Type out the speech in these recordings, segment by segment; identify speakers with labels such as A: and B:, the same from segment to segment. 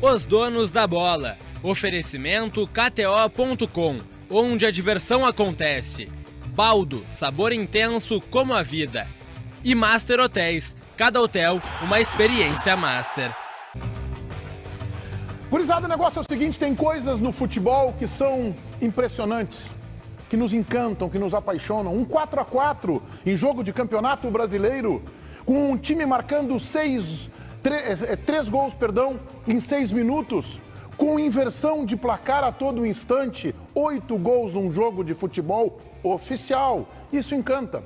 A: Os donos da bola. Oferecimento KTO.com, onde a diversão acontece. Baldo, sabor intenso como a vida. E Master Hotéis, cada hotel uma experiência master.
B: Gurizada, o negócio é o seguinte, tem coisas no futebol que são impressionantes, que nos encantam, que nos apaixonam. Um 4-4 em jogo de campeonato brasileiro, com um time marcando 3 gols, em 6 minutos, com inversão de placar a todo instante, 8 gols num jogo de futebol oficial. Isso encanta.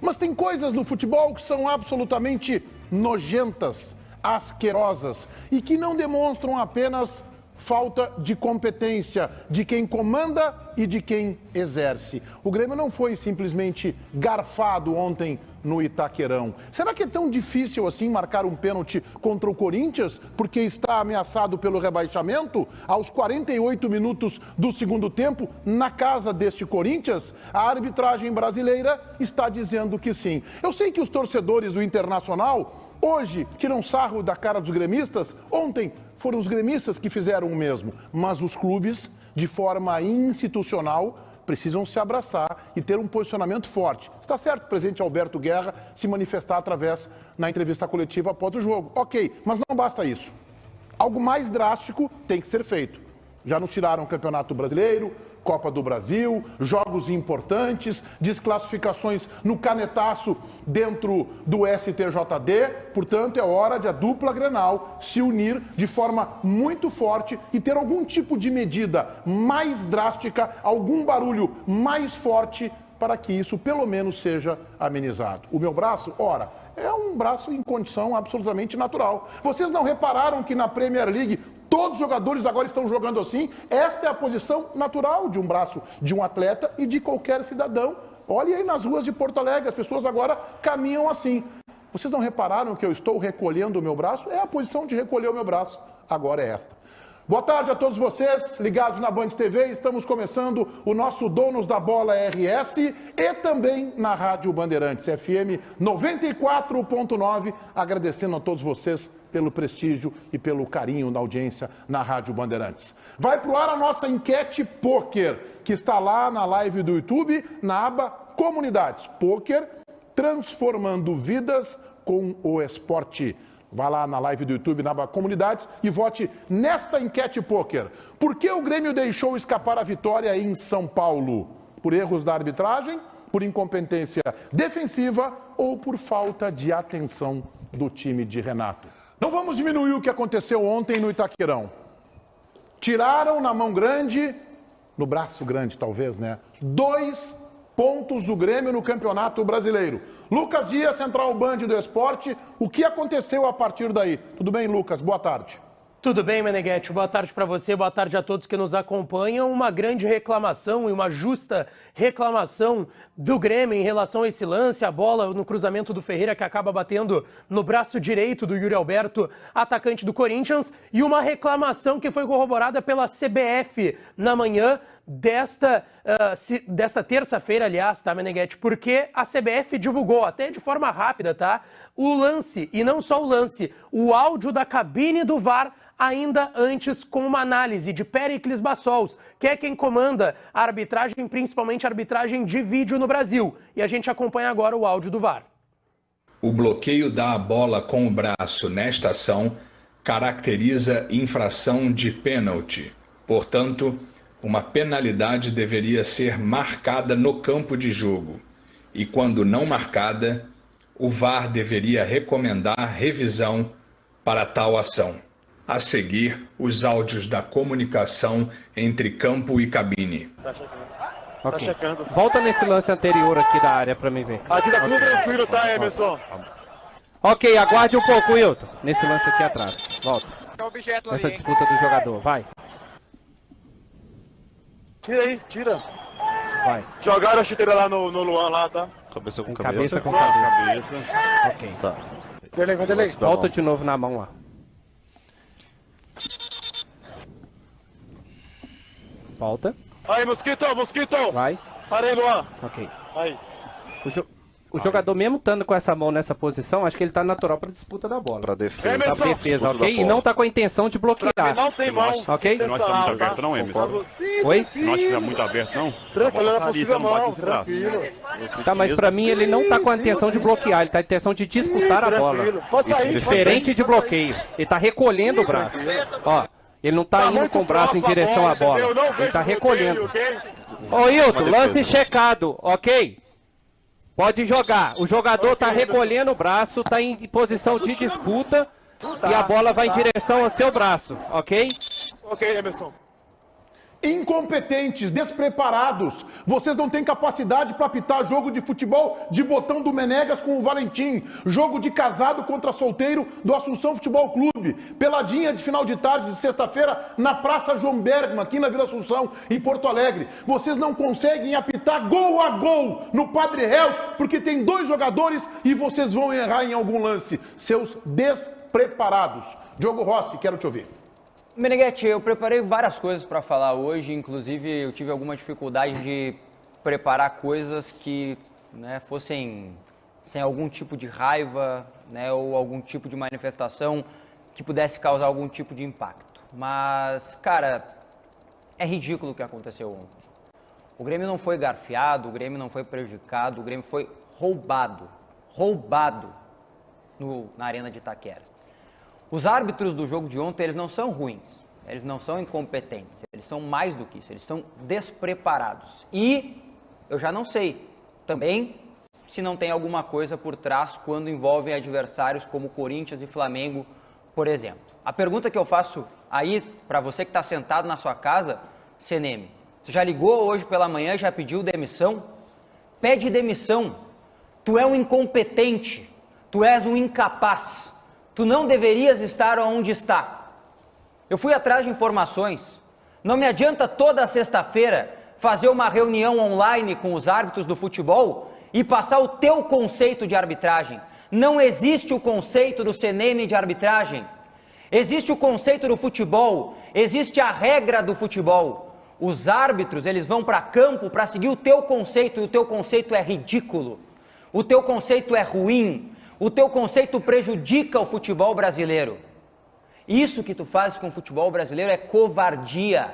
B: Mas tem coisas no futebol que são absolutamente nojentas, asquerosas e que não demonstram apenas falta de competência de quem comanda e de quem exerce. O Grêmio não foi simplesmente garfado ontem no Itaquerão. Será que é tão difícil assim marcar um pênalti contra o Corinthians porque está ameaçado pelo rebaixamento? Aos 48 minutos do segundo tempo, na casa deste Corinthians, a arbitragem brasileira está dizendo que sim. Eu sei que os torcedores do Internacional hoje tiram sarro da cara dos gremistas. Ontem foram os gremistas que fizeram o mesmo, mas os clubes, de forma institucional, precisam se abraçar e ter um posicionamento forte. Está certo o presidente Alberto Guerra se manifestar através na entrevista coletiva após o jogo. Ok, mas não basta isso. Algo mais drástico tem que ser feito. Já nos tiraram o Campeonato Brasileiro, Copa do Brasil, jogos importantes, desclassificações no canetaço dentro do STJD. Portanto, é hora de a dupla Grenal se unir de forma muito forte e ter algum tipo de medida mais drástica, algum barulho mais forte para que isso pelo menos seja amenizado. O meu braço, ora, é um braço em condição absolutamente natural. Vocês não repararam que na Premier League todos os jogadores agora estão jogando assim? Esta é a posição natural de um braço de um atleta e de qualquer cidadão. Olhe aí nas ruas de Porto Alegre, as pessoas agora caminham assim. Vocês não repararam que eu estou recolhendo o meu braço? É a posição de recolher o meu braço, agora é esta. Boa tarde a todos vocês, ligados na Band TV. Estamos começando o nosso Donos da Bola RS e também na Rádio Bandeirantes, FM 94.9. Agradecendo a todos vocês pelo prestígio e pelo carinho da audiência na Rádio Bandeirantes. Vai pro ar a nossa enquete Poker, que está lá na live do YouTube, na aba Comunidades. Poker, transformando vidas com o esporte. Vá lá na live do YouTube, na aba Comunidades, e vote nesta enquete Poker. Por que o Grêmio deixou escapar a vitória em São Paulo? Por erros da arbitragem, por incompetência defensiva ou por falta de atenção do time de Renato? Não vamos diminuir o que aconteceu ontem no Itaquerão. Tiraram na mão grande, no braço grande talvez, né? 2 pontos do Grêmio no Campeonato Brasileiro. Lucas Dias, Central Band do Esporte, o que aconteceu a partir daí? Tudo bem, Lucas? Boa tarde.
C: Tudo bem, Meneghetti. Boa tarde para você, boa tarde a todos que nos acompanham. Uma grande reclamação e uma justa reclamação do Grêmio em relação a esse lance, a bola no cruzamento do Ferreira que acaba batendo no braço direito do Yuri Alberto, atacante do Corinthians, e uma reclamação que foi corroborada pela CBF na manhã desta terça-feira, aliás, tá, Meneghetti? Porque a CBF divulgou, até de forma rápida, tá? O lance, e não só o lance, o áudio da cabine do VAR, ainda antes com uma análise de Péricles Bassols, que é quem comanda a arbitragem, principalmente a arbitragem de vídeo no Brasil. E a gente acompanha agora o áudio do VAR.
D: O bloqueio da bola com o braço nesta ação caracteriza infração de pênalti. Portanto, uma penalidade deveria ser marcada no campo de jogo. E quando não marcada, o VAR deveria recomendar revisão para tal ação. A seguir, os áudios da comunicação entre campo e cabine.
E: Okay. Tá checando. Volta nesse lance anterior aqui da área para mim ver.
F: Aqui tá tudo tranquilo, tá, Emerson?
E: Ok, aguarde um pouco, Wilton. Nesse lance aqui atrás. Volta. Nessa disputa do jogador, vai.
F: Tira aí, tira.
E: Vai.
F: Jogaram a chuteira lá no Luan lá, tá?
E: Cabeça com cabeça. Cabeça com cabeça. Ok.
F: Tá. Delay.
E: Volta de novo na mão lá. Volta.
F: Aí, Mosquito!
E: Vai.
F: Parei, Luan.
E: Ok.
F: Aí.
E: O jogador, mesmo estando com essa mão nessa posição, acho que ele tá natural para disputa da bola.
G: Para defesa.
E: Pra defesa, ok? E não tá com a intenção de bloquear.
F: Não tem mão.
E: Ok?
H: Não acho que tá muito aberto não, Emerson.
E: Oi?
H: Não acho que tá muito aberto não.
F: Tranquilo, é possível
H: Então bate
F: mão,
H: esse braço.
F: tranquilo.
E: Tá, mas pra mim ele não tá com a intenção de bloquear, ele tá com a intenção de disputar a bola.
F: Pode sair,
E: Diferente de bloqueio. Ele tá recolhendo o braço. Ó, ele não tá indo com o braço em direção à bola. Ele tá recolhendo. Ô, Hilton, lance checado, ok? Pode jogar. O jogador tá recolhendo o braço, tá em posição de disputa e a bola vai em direção ao seu braço, ok?
F: Ok, Emerson.
B: Incompetentes, despreparados. Vocês não têm capacidade para apitar jogo de futebol de botão do Menegas com o Valentim, jogo de casado contra solteiro do Assunção Futebol Clube, peladinha de final de tarde de sexta-feira na Praça João Bergman, aqui na Vila Assunção, em Porto Alegre. Vocês não conseguem apitar gol a gol no Padre Reus, porque tem 2 jogadores e vocês vão errar em algum lance. Seus despreparados. Diogo Rossi, quero te ouvir.
I: Meneghetti, eu preparei várias coisas para falar hoje, inclusive eu tive alguma dificuldade de preparar coisas que fossem sem algum tipo de raiva, ou algum tipo de manifestação que pudesse causar algum tipo de impacto. Mas, cara, é ridículo o que aconteceu ontem. O Grêmio não foi garfiado, o Grêmio não foi prejudicado, o Grêmio foi roubado na Arena de Itaquera. Os árbitros do jogo de ontem, eles não são ruins, eles não são incompetentes, eles são mais do que isso, eles são despreparados. E eu já não sei também se não tem alguma coisa por trás quando envolvem adversários como Corinthians e Flamengo, por exemplo. A pergunta que eu faço aí para você que está sentado na sua casa, CNM, você já ligou hoje pela manhã e já pediu demissão? Pede demissão. Tu é um incompetente, tu és um incapaz. Tu não deverias estar onde está. Eu fui atrás de informações. Não me adianta toda sexta-feira fazer uma reunião online com os árbitros do futebol e passar o teu conceito de arbitragem. Não existe o conceito do CNM de arbitragem. Existe o conceito do futebol, existe a regra do futebol. Os árbitros, eles vão para campo para seguir o teu conceito, e o teu conceito é ridículo. O teu conceito é ruim. O teu conceito prejudica o futebol brasileiro. Isso que tu fazes com o futebol brasileiro é covardia.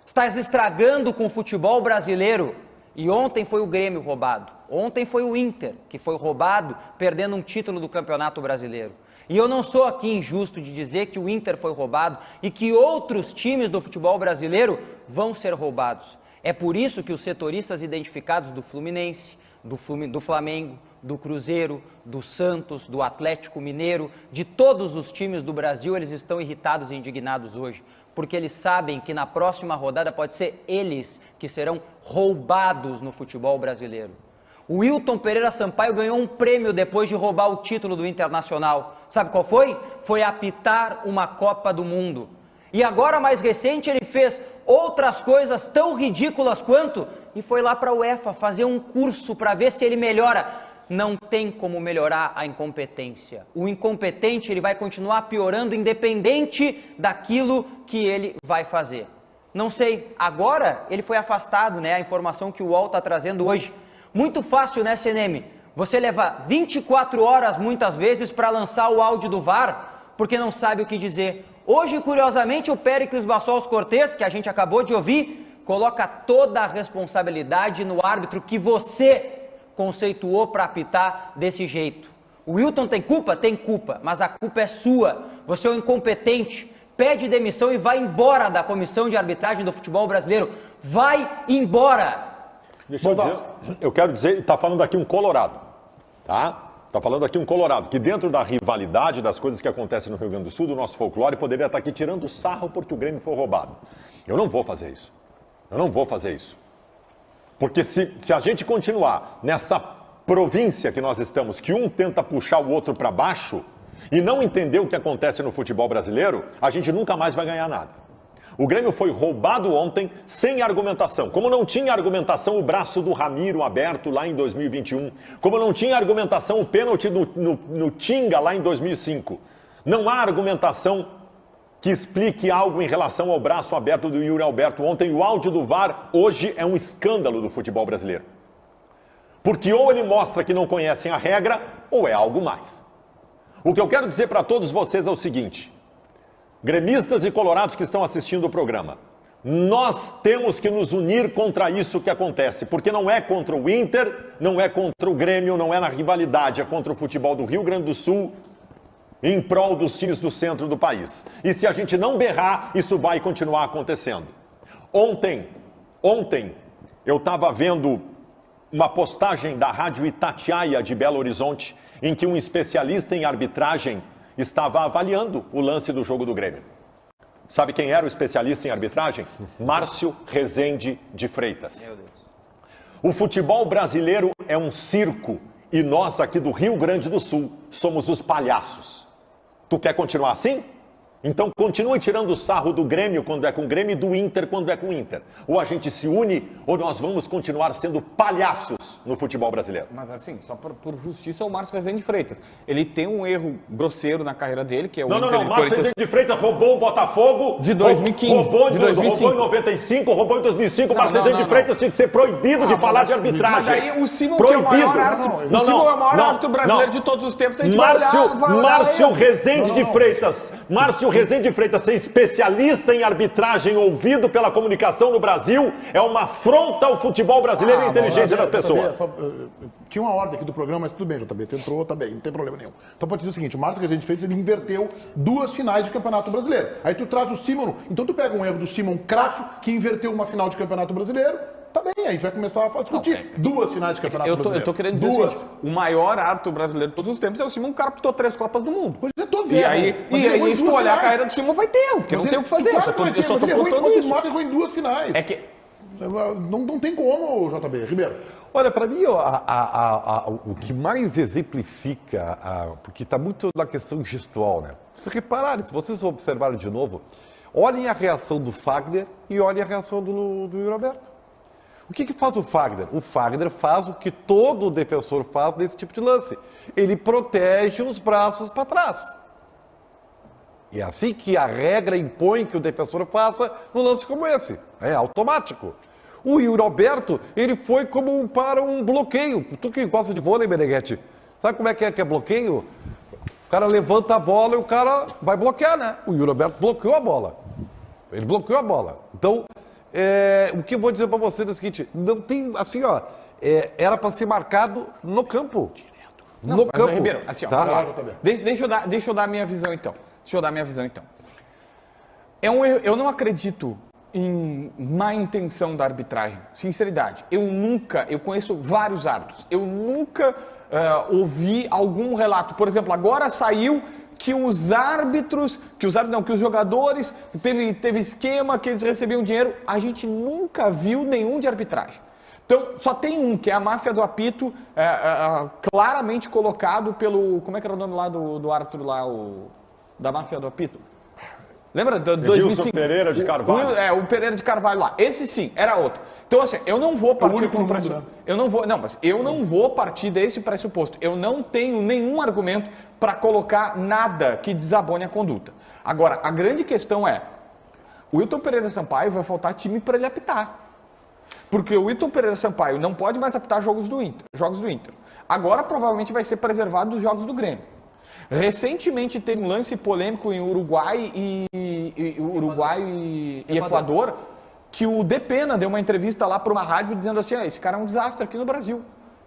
I: Estás estragando com o futebol brasileiro. E ontem foi o Grêmio roubado. Ontem foi o Inter que foi roubado, perdendo um título do Campeonato Brasileiro. E eu não sou aqui injusto de dizer que o Inter foi roubado e que outros times do futebol brasileiro vão ser roubados. É por isso que os setoristas identificados do Fluminense, do Flamengo, do Cruzeiro, do Santos, do Atlético Mineiro, de todos os times do Brasil, eles estão irritados e indignados hoje, porque eles sabem que na próxima rodada pode ser eles que serão roubados no futebol brasileiro. O Wilton Pereira Sampaio ganhou um prêmio depois de roubar o título do Internacional. Sabe qual foi? Foi apitar uma Copa do Mundo. E agora, mais recente, ele fez outras coisas tão ridículas quanto e foi lá para a UEFA fazer um curso para ver se ele melhora. Não tem como melhorar a incompetência. O incompetente ele vai continuar piorando independente daquilo que ele vai fazer. Não sei, agora ele foi afastado, a informação que o UOL está trazendo hoje. Muito fácil, CNM? Você leva 24 horas muitas vezes para lançar o áudio do VAR, porque não sabe o que dizer. Hoje, curiosamente, o Péricles Bassols Cortez, que a gente acabou de ouvir, coloca toda a responsabilidade no árbitro que você conceituou para apitar desse jeito. O Wilton tem culpa? Tem culpa, mas a culpa é sua. Você é um incompetente. Pede demissão e vai embora da comissão de arbitragem do futebol brasileiro. Vai embora!
J: Deixa eu dizer, eu quero dizer, está falando aqui um colorado, tá? Está falando aqui um colorado, que dentro da rivalidade das coisas que acontecem no Rio Grande do Sul, do nosso folclore, poderia estar aqui tirando sarro porque o Grêmio foi roubado. Eu não vou fazer isso. Eu não vou fazer isso. Porque se a gente continuar nessa província que nós estamos, que um tenta puxar o outro para baixo e não entender o que acontece no futebol brasileiro, a gente nunca mais vai ganhar nada. O Grêmio foi roubado ontem sem argumentação. Como não tinha argumentação o braço do Ramiro aberto lá em 2021. Como não tinha argumentação o pênalti no Tinga lá em 2005. Não há argumentação que explique algo em relação ao braço aberto do Yuri Alberto ontem. O áudio do VAR hoje é um escândalo do futebol brasileiro. Porque ou ele mostra que não conhecem a regra, ou é algo mais. O que eu quero dizer para todos vocês é o seguinte: gremistas e colorados que estão assistindo o programa, nós temos que nos unir contra isso que acontece, porque não é contra o Inter, não é contra o Grêmio, não é na rivalidade, é contra o futebol do Rio Grande do Sul, em prol dos times do centro do país. E se a gente não berrar, isso vai continuar acontecendo. Ontem, eu estava vendo uma postagem da Rádio Itatiaia de Belo Horizonte, em que um especialista em arbitragem estava avaliando o lance do jogo do Grêmio. Sabe quem era o especialista em arbitragem? Márcio Rezende de Freitas. Meu Deus. O futebol brasileiro é um circo e nós aqui do Rio Grande do Sul somos os palhaços. Tu quer continuar assim? Então continue tirando o sarro do Grêmio quando é com o Grêmio e do Inter quando é com o Inter. Ou a gente se une ou nós vamos continuar sendo palhaços no futebol brasileiro.
G: Mas assim, só por justiça, o Márcio Rezende de Freitas. Ele tem um erro grosseiro na carreira dele, que é o
J: Não, o Márcio Rezende de Freitas roubou o Botafogo.
G: De 2015.
J: Roubou em 95, roubou em 2005. O Márcio Rezende de Freitas tinha que ser proibido de falar de arbitragem.
G: Mas aí o Simon, que é o maior árbitro, o Simon é o maior árbitro brasileiro de todos os tempos. A gente
J: Márcio Rezende de Freitas. Márcio Rezende de Freitas ser especialista em arbitragem ouvido pela comunicação no Brasil é uma afronta ao futebol brasileiro e à inteligência das pessoas.
B: Tinha uma ordem aqui do programa, mas tudo bem, JB, tu entrou, tá bem, não tem problema nenhum. Então pode dizer o seguinte, o Márcio Rezende de Freitas, ele inverteu 2 finais de Campeonato Brasileiro. Aí tu traz o Simon, então tu pega um erro do Simon crasso, que inverteu uma final de Campeonato Brasileiro, tá bem, a gente vai começar a discutir 2 finais de Campeonato Brasileiro.
G: Eu tô querendo dizer o seguinte, o maior árbitro brasileiro de todos os tempos é o Simon, um cara que apitou 3 Copas do Mundo.
B: Pois é, tô vendo.
G: E aí se tu olhar a carreira do Simon, vai ter, porque não tem o que fazer. Eu só tô contando isso.
B: Mas errou em 2 finais.
G: É que...
B: Não tem como, JB. Ribeiro.
K: Olha, para mim, o que mais exemplifica, porque está muito na questão gestual, né? Se repararem, se vocês observarem de novo, olhem a reação do Fagner e olhem a reação do Yuri Alberto. O que faz o Fagner? O Fagner faz o que todo defensor faz nesse tipo de lance. Ele protege os braços para trás. E é assim que a regra impõe que o defensor faça num lance como esse. É automático. O Yuri Alberto, ele foi como para um bloqueio. Tu que gosta de vôlei, Meneghetti, sabe como é que é bloqueio? O cara levanta a bola e o cara vai bloquear, né? O Yuri Alberto bloqueou a bola. Ele bloqueou a bola. Então, o que eu vou dizer para você é o seguinte, não tem, assim, ó, era para ser marcado no campo. No campo.
G: Mas, Ribeiro, assim, ó,
K: tá?
G: Deixa eu dar a minha visão, então. É um erro, eu não acredito em má intenção da arbitragem, sinceridade. Eu conheço vários árbitros, eu nunca ouvi algum relato. Por exemplo, agora saiu que os jogadores teve esquema, que eles recebiam dinheiro. A gente nunca viu nenhum de arbitragem. Então, só tem um, que é a máfia do apito, claramente colocado pelo... Como é que era o nome lá do árbitro lá, da máfia do apito? Lembra? Do 2005?
J: Pereira de Carvalho.
G: O Pereira de Carvalho lá. Esse sim, era outro. Então, assim, eu não vou partir com pressuposto. Eu não vou partir desse pressuposto. Eu não tenho nenhum argumento para colocar nada que desabone a conduta. Agora, a grande questão é, o Wilton Pereira Sampaio vai faltar time para ele apitar. Porque o Wilton Pereira Sampaio não pode mais apitar jogos do Inter. Agora, provavelmente, vai ser preservado dos jogos do Grêmio. Recentemente teve um lance polêmico em Uruguai e Equador, que o Depena deu uma entrevista lá para uma rádio dizendo assim, esse cara é um desastre aqui no Brasil.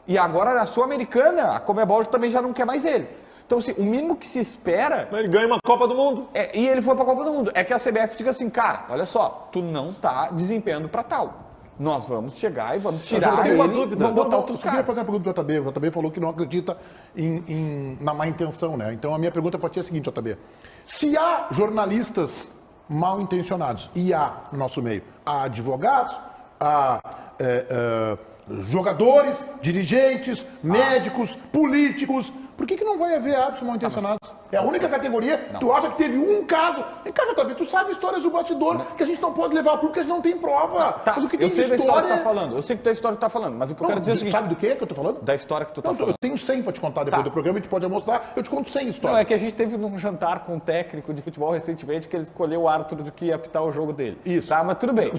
G: E agora a Sul-Americana, a Conmebol também já não quer mais ele. Então, assim, o mínimo que se espera...
J: Ele ganha uma Copa do Mundo.
G: E ele foi para a Copa do Mundo. É que a CBF diga assim, cara, olha só, tu não tá desempenhando para tal. Nós vamos chegar e vamos tirar ele, vamos botar outros caras.
B: Eu queria fazer uma pergunta do JB. O JB falou que não acredita na má intenção, né? Então a minha pergunta para ti é a seguinte, JB. Se há jornalistas mal intencionados, e há no nosso meio, há advogados, há jogadores, dirigentes, médicos, políticos, Por que não vai haver árbitros mal intencionados? É a única categoria. Tu acha que teve um caso? Em casa, tu sabe histórias do bastidor que a gente não pode levar a público, que a gente não tem prova.
G: Tá,
B: Mas o que tem
G: eu sei
B: de
G: da história que
B: história...
G: tu tá falando. Eu sei que da história que tu tá falando, mas o que eu quero dizer é o seguinte...
B: Sabe do que eu tô falando?
G: Da história que tu tá
B: Não,
G: falando.
B: eu tenho 100 pra te contar depois do programa, a gente pode almoçar, eu te conto 100 histórias.
G: Não, é que a gente teve num jantar com um técnico de futebol recentemente que ele escolheu o árbitro do que ia apitar o jogo dele.
B: Isso.
G: Tá, mas tudo bem.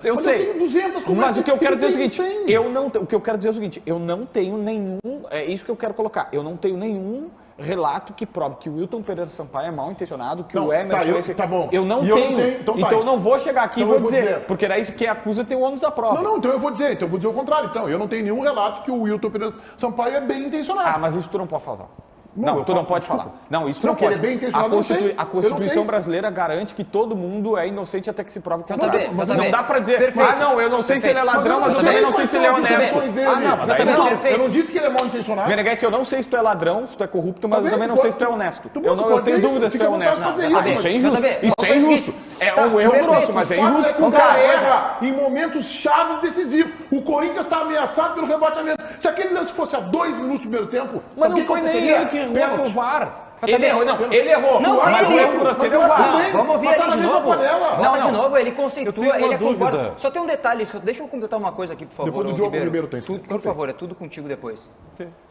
G: Eu
B: Mas
G: sei.
B: eu tenho 200, como
G: mas
B: é
G: o que eu quero dizer é o
B: tem
G: seguinte,
B: 100?
G: o que eu quero dizer é o seguinte, eu não tenho nenhum, é isso que eu quero colocar, eu não tenho nenhum relato que prove que o Wilton Pereira Sampaio é mal intencionado, que
B: Não,
G: o Emerson...
B: tá bom.
G: Eu não
B: E
G: tenho.
B: eu não tenho, então
G: eu não vou chegar aqui
B: Então
G: e vou
B: eu vou
G: dizer,
B: dizer.
G: porque daí quem acusa tem o ônus da prova.
B: Não, então eu vou dizer o contrário. Então, eu não tenho nenhum relato que o Wilton Pereira Sampaio é bem intencionado.
G: Ah, mas isso tu não pode falar.
B: Não,
G: Não, tu não pode falar. Não, isso tu não
B: que ele
G: pode.
B: é bem intencionado, eu sei.
G: A
B: Eu
G: Constituição
B: não sei.
G: brasileira garante que todo mundo é inocente até que se prove o
I: JB,
G: contrário.
I: JB.
G: Não dá pra dizer,
I: Perfeito.
G: ah, não, eu não sei se ele é ladrão, mas eu
B: sei
G: também não sei
B: quais
G: se ele é
B: são as
G: honesto.
B: intenções dele.
G: Ah, não, mas daí não.
B: Eu não disse que ele é mal intencionado.
G: Meneghetti, eu não sei se tu é ladrão, se tu é corrupto, mas
B: Tá
G: eu também
B: bem,
G: não sei se tu é honesto.
B: tu
G: Eu
B: pode
G: tenho
B: dizer
G: dúvida
B: isso,
G: se tu é
B: fica à vontade
G: honesto.
B: pra dizer
G: Ah,
B: isso.
G: isso é injusto.
I: JB,
G: Isso é injusto. É um erro grosso, mas é
B: O fato
G: injusto.
B: é que o cara erra em momentos chaves decisivos. O Corinthians está ameaçado pelo rebaixamento. Se aquele lance fosse a 2 minutos do primeiro tempo...
G: Mas
B: sabe o
G: não
B: que
G: foi nem
B: aconteceria?
G: ele que errou,
B: Pênalti.
G: foi o VAR.
I: JB,
G: Ele errou, não, ele errou.
I: Não,
G: mas
I: ele
G: o erro grosseiro é o VAR.
I: Vamos ouvir
B: Mas
I: ele
B: tá
I: de
B: na mesma
I: novo.
B: panela.
I: Não, de novo, ele
K: Eu
I: conceitua,
K: tenho uma
I: ele concorda.
K: dúvida.
I: Só tem um detalhe, deixa eu completar uma coisa aqui, por favor,
B: Depois do
I: ô
B: Diogo Ribeiro tem.
I: Por favor, é tudo contigo depois.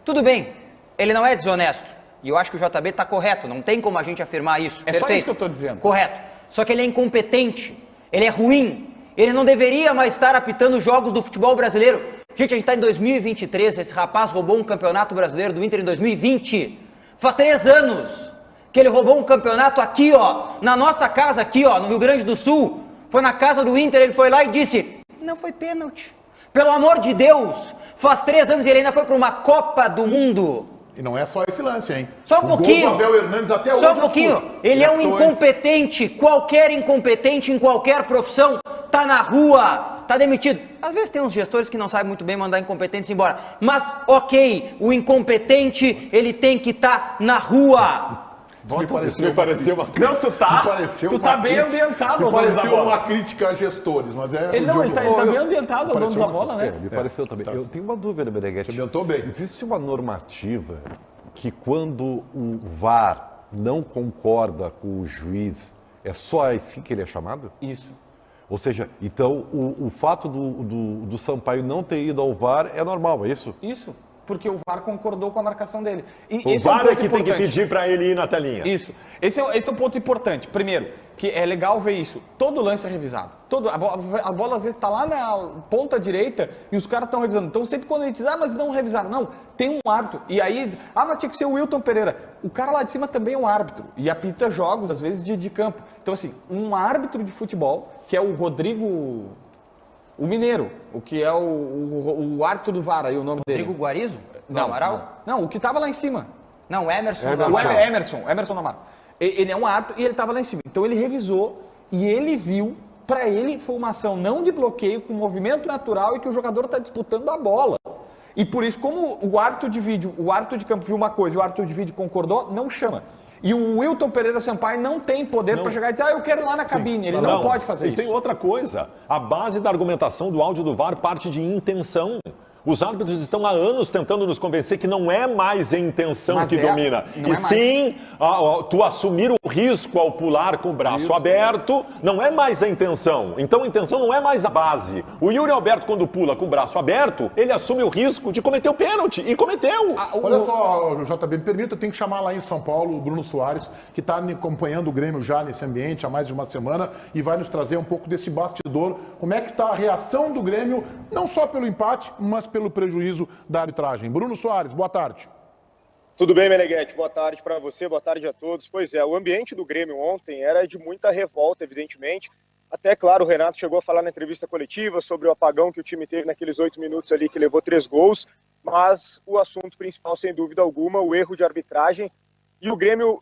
I: Tudo bem, ele não é desonesto. E eu acho que o JB está correto, não tem como a gente afirmar isso.
G: É só
I: Perfeito.
G: isso que eu tô dizendo.
I: Correto. Só que ele é incompetente, ele é ruim, ele não deveria mais estar apitando jogos do futebol brasileiro. Gente, a gente está em 2023, esse rapaz roubou um campeonato brasileiro do Inter em 2020. Faz 3 anos que ele roubou um campeonato aqui, ó, na nossa casa aqui, ó, no Rio Grande do Sul. Foi na casa do Inter, ele foi lá e disse, não foi pênalti. Pelo amor de Deus, faz 3 anos e ele ainda foi para uma Copa do Mundo.
B: E não é só esse lance, hein?
I: Só um pouquinho.
B: O gol do Abel Hernandes até hoje...
I: Só um pouquinho. Ele é um incompetente. Qualquer incompetente em qualquer profissão tá na rua, tá demitido. Às vezes tem uns gestores que não sabem muito bem mandar incompetentes embora. Mas, ok, o incompetente, ele tem que estar na rua.
B: Isso me pareceu uma
G: Não, tu tá. Tu tá bem ambientado,
B: Me
G: dono da
B: pareceu
G: bola.
B: uma crítica a gestores, mas é...
G: Ele tá bem ambientado, o dono da bola, né?
K: Me pareceu também. Eu tenho uma dúvida, Meneghetti.
B: Ambientou bem.
K: Existe uma normativa que quando o VAR não concorda com o juiz, é só assim que ele é chamado?
G: Isso.
K: Ou seja, então o fato do Sampaio não ter ido ao VAR é normal, é isso?
G: Isso. Porque o VAR concordou com a marcação dele. E
J: O
G: esse é um
J: VAR é
G: ponto
J: que tem que
G: importante.
J: pedir para ele ir na telinha.
G: Isso. Esse é um ponto importante. Primeiro, que é legal ver isso. Todo lance é revisado. A bola às vezes está lá na ponta direita e os caras estão revisando. Então sempre quando a gente diz, mas não revisaram. Não, tem um árbitro. E aí, mas tinha que ser o Wilton Pereira. O cara lá de cima também é um árbitro. E apita jogos, às vezes, de campo. Então assim, um árbitro de futebol, que é o Rodrigo... O Mineiro, o que é o árbitro do VAR, aí o nome dele.
I: Rodrigo Guarizo?
G: Não, Amaral? Não, o que estava lá em cima.
I: Não, Emerson.
G: O Emerson Amaro. Ele é um árbitro e ele estava lá em cima. Então ele revisou e ele viu, para ele foi uma ação não de bloqueio, com movimento natural e que o jogador está disputando a bola. E por isso, como o árbitro de vídeo, o árbitro de campo viu uma coisa e o árbitro de vídeo concordou, não chama. E o Wilton Pereira Sampaio não tem poder para chegar e dizer, eu quero ir lá na cabine. Ele não pode fazer isso.
J: E tem outra coisa. A base da argumentação do áudio do VAR parte de intenção. Os árbitros estão há anos tentando nos convencer que não é mais a intenção
G: Mas
J: que domina.
G: não
J: E
G: é mais.
J: sim, tu assumir o risco ao pular com o braço aberto, não é mais a intenção. Então a intenção não é mais a base. O Yuri Alberto, quando pula com o braço aberto, ele assume o risco de cometer o pênalti. E cometeu.
B: Olha só, JB, me permita, eu tenho que chamar lá em São Paulo o Bruno Soares, que está acompanhando o Grêmio já nesse ambiente há mais de uma semana e vai nos trazer um pouco desse bastidor. Como é que está a reação do Grêmio, não só pelo empate, mas pelo prejuízo da arbitragem. Bruno Soares, boa tarde.
L: Tudo bem, Meneghetti? Boa tarde para você, boa tarde a todos. Pois é, o ambiente do Grêmio ontem era de muita revolta, evidentemente. Até, claro, o Renato chegou a falar na entrevista coletiva sobre o apagão que o time teve naqueles 8 minutos ali, que levou 3 gols. Mas o assunto principal, sem dúvida alguma, o erro de arbitragem. E o Grêmio,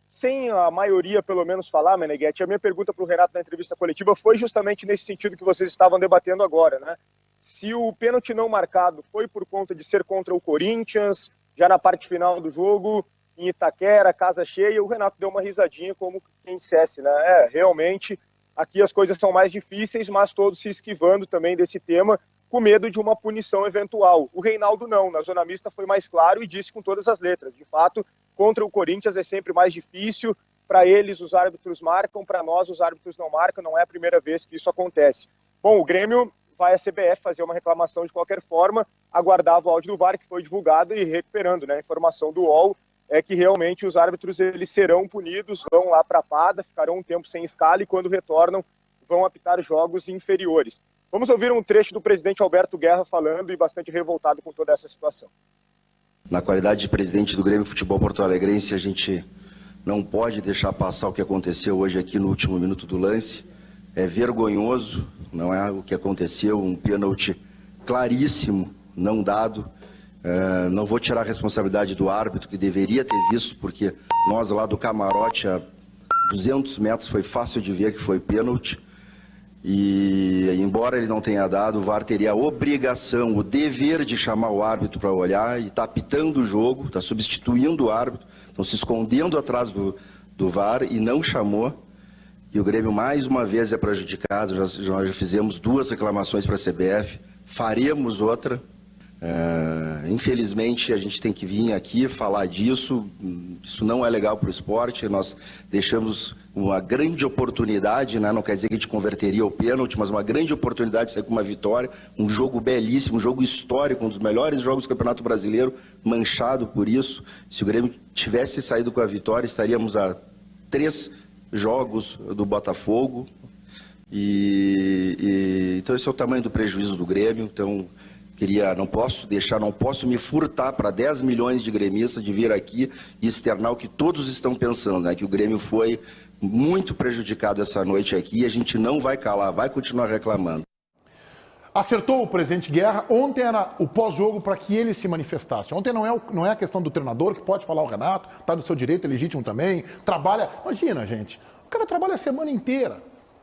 L: sem a maioria, pelo menos, falar, Meneghetti, a minha pergunta para o Renato na entrevista coletiva foi justamente nesse sentido que vocês estavam debatendo agora, né? Se o pênalti não marcado foi por conta de ser contra o Corinthians, já na parte final do jogo, em Itaquera, casa cheia, o Renato deu uma risadinha como quem dissesse, né? Realmente, aqui as coisas são mais difíceis, mas todos se esquivando também desse tema, com medo de uma punição eventual. O Reinaldo não, na zona mista foi mais claro e disse com todas as letras. De fato, contra o Corinthians é sempre mais difícil, para eles os árbitros marcam, para nós os árbitros não marcam, não é a primeira vez que isso acontece. Bom, o Grêmio vai à CBF fazer uma reclamação de qualquer forma, aguardava o áudio do VAR que foi divulgado e recuperando, né, a informação do UOL é que realmente os árbitros eles serão punidos, vão lá para a PADA, ficarão um tempo sem escala e quando retornam vão apitar jogos inferiores. Vamos ouvir um trecho do presidente Alberto Guerra falando e bastante revoltado com toda essa situação.
M: Na qualidade de presidente do Grêmio Futebol Porto Alegrense, a gente não pode deixar passar o que aconteceu hoje aqui no último minuto do lance. É vergonhoso, não é o que aconteceu, um pênalti claríssimo, não dado. Não vou tirar a responsabilidade do árbitro, que deveria ter visto, porque nós lá do camarote, a 200 metros, foi fácil de ver que foi pênalti. E, embora ele não tenha dado, o VAR teria a obrigação, o dever de chamar o árbitro para olhar e está apitando o jogo, está substituindo o árbitro, estão se escondendo atrás do VAR e não chamou. E o Grêmio mais uma vez é prejudicado, nós já fizemos 2 reclamações para a CBF, faremos outra. Infelizmente a gente tem que vir aqui falar disso, isso não é legal para o esporte, nós deixamos uma grande oportunidade, né? Não quer dizer que a gente converteria o pênalti, mas uma grande oportunidade de sair com uma vitória, um jogo belíssimo, um jogo histórico, um dos melhores jogos do Campeonato Brasileiro, manchado por isso. Se o Grêmio tivesse saído com a vitória, estaríamos a 3 jogos do Botafogo, então esse é o tamanho do prejuízo do Grêmio. Então não posso me furtar para 10 milhões de gremistas de vir aqui e externar o que todos estão pensando, né? Que o Grêmio foi muito prejudicado essa noite aqui e a gente não vai calar, vai continuar reclamando.
B: Acertou o presidente Guerra. Ontem era o pós-jogo para que ele se manifestasse. Ontem não é a questão do treinador, que pode falar o Renato, está no seu direito, é legítimo também, trabalha. Imagina, gente, o cara trabalha a semana inteira.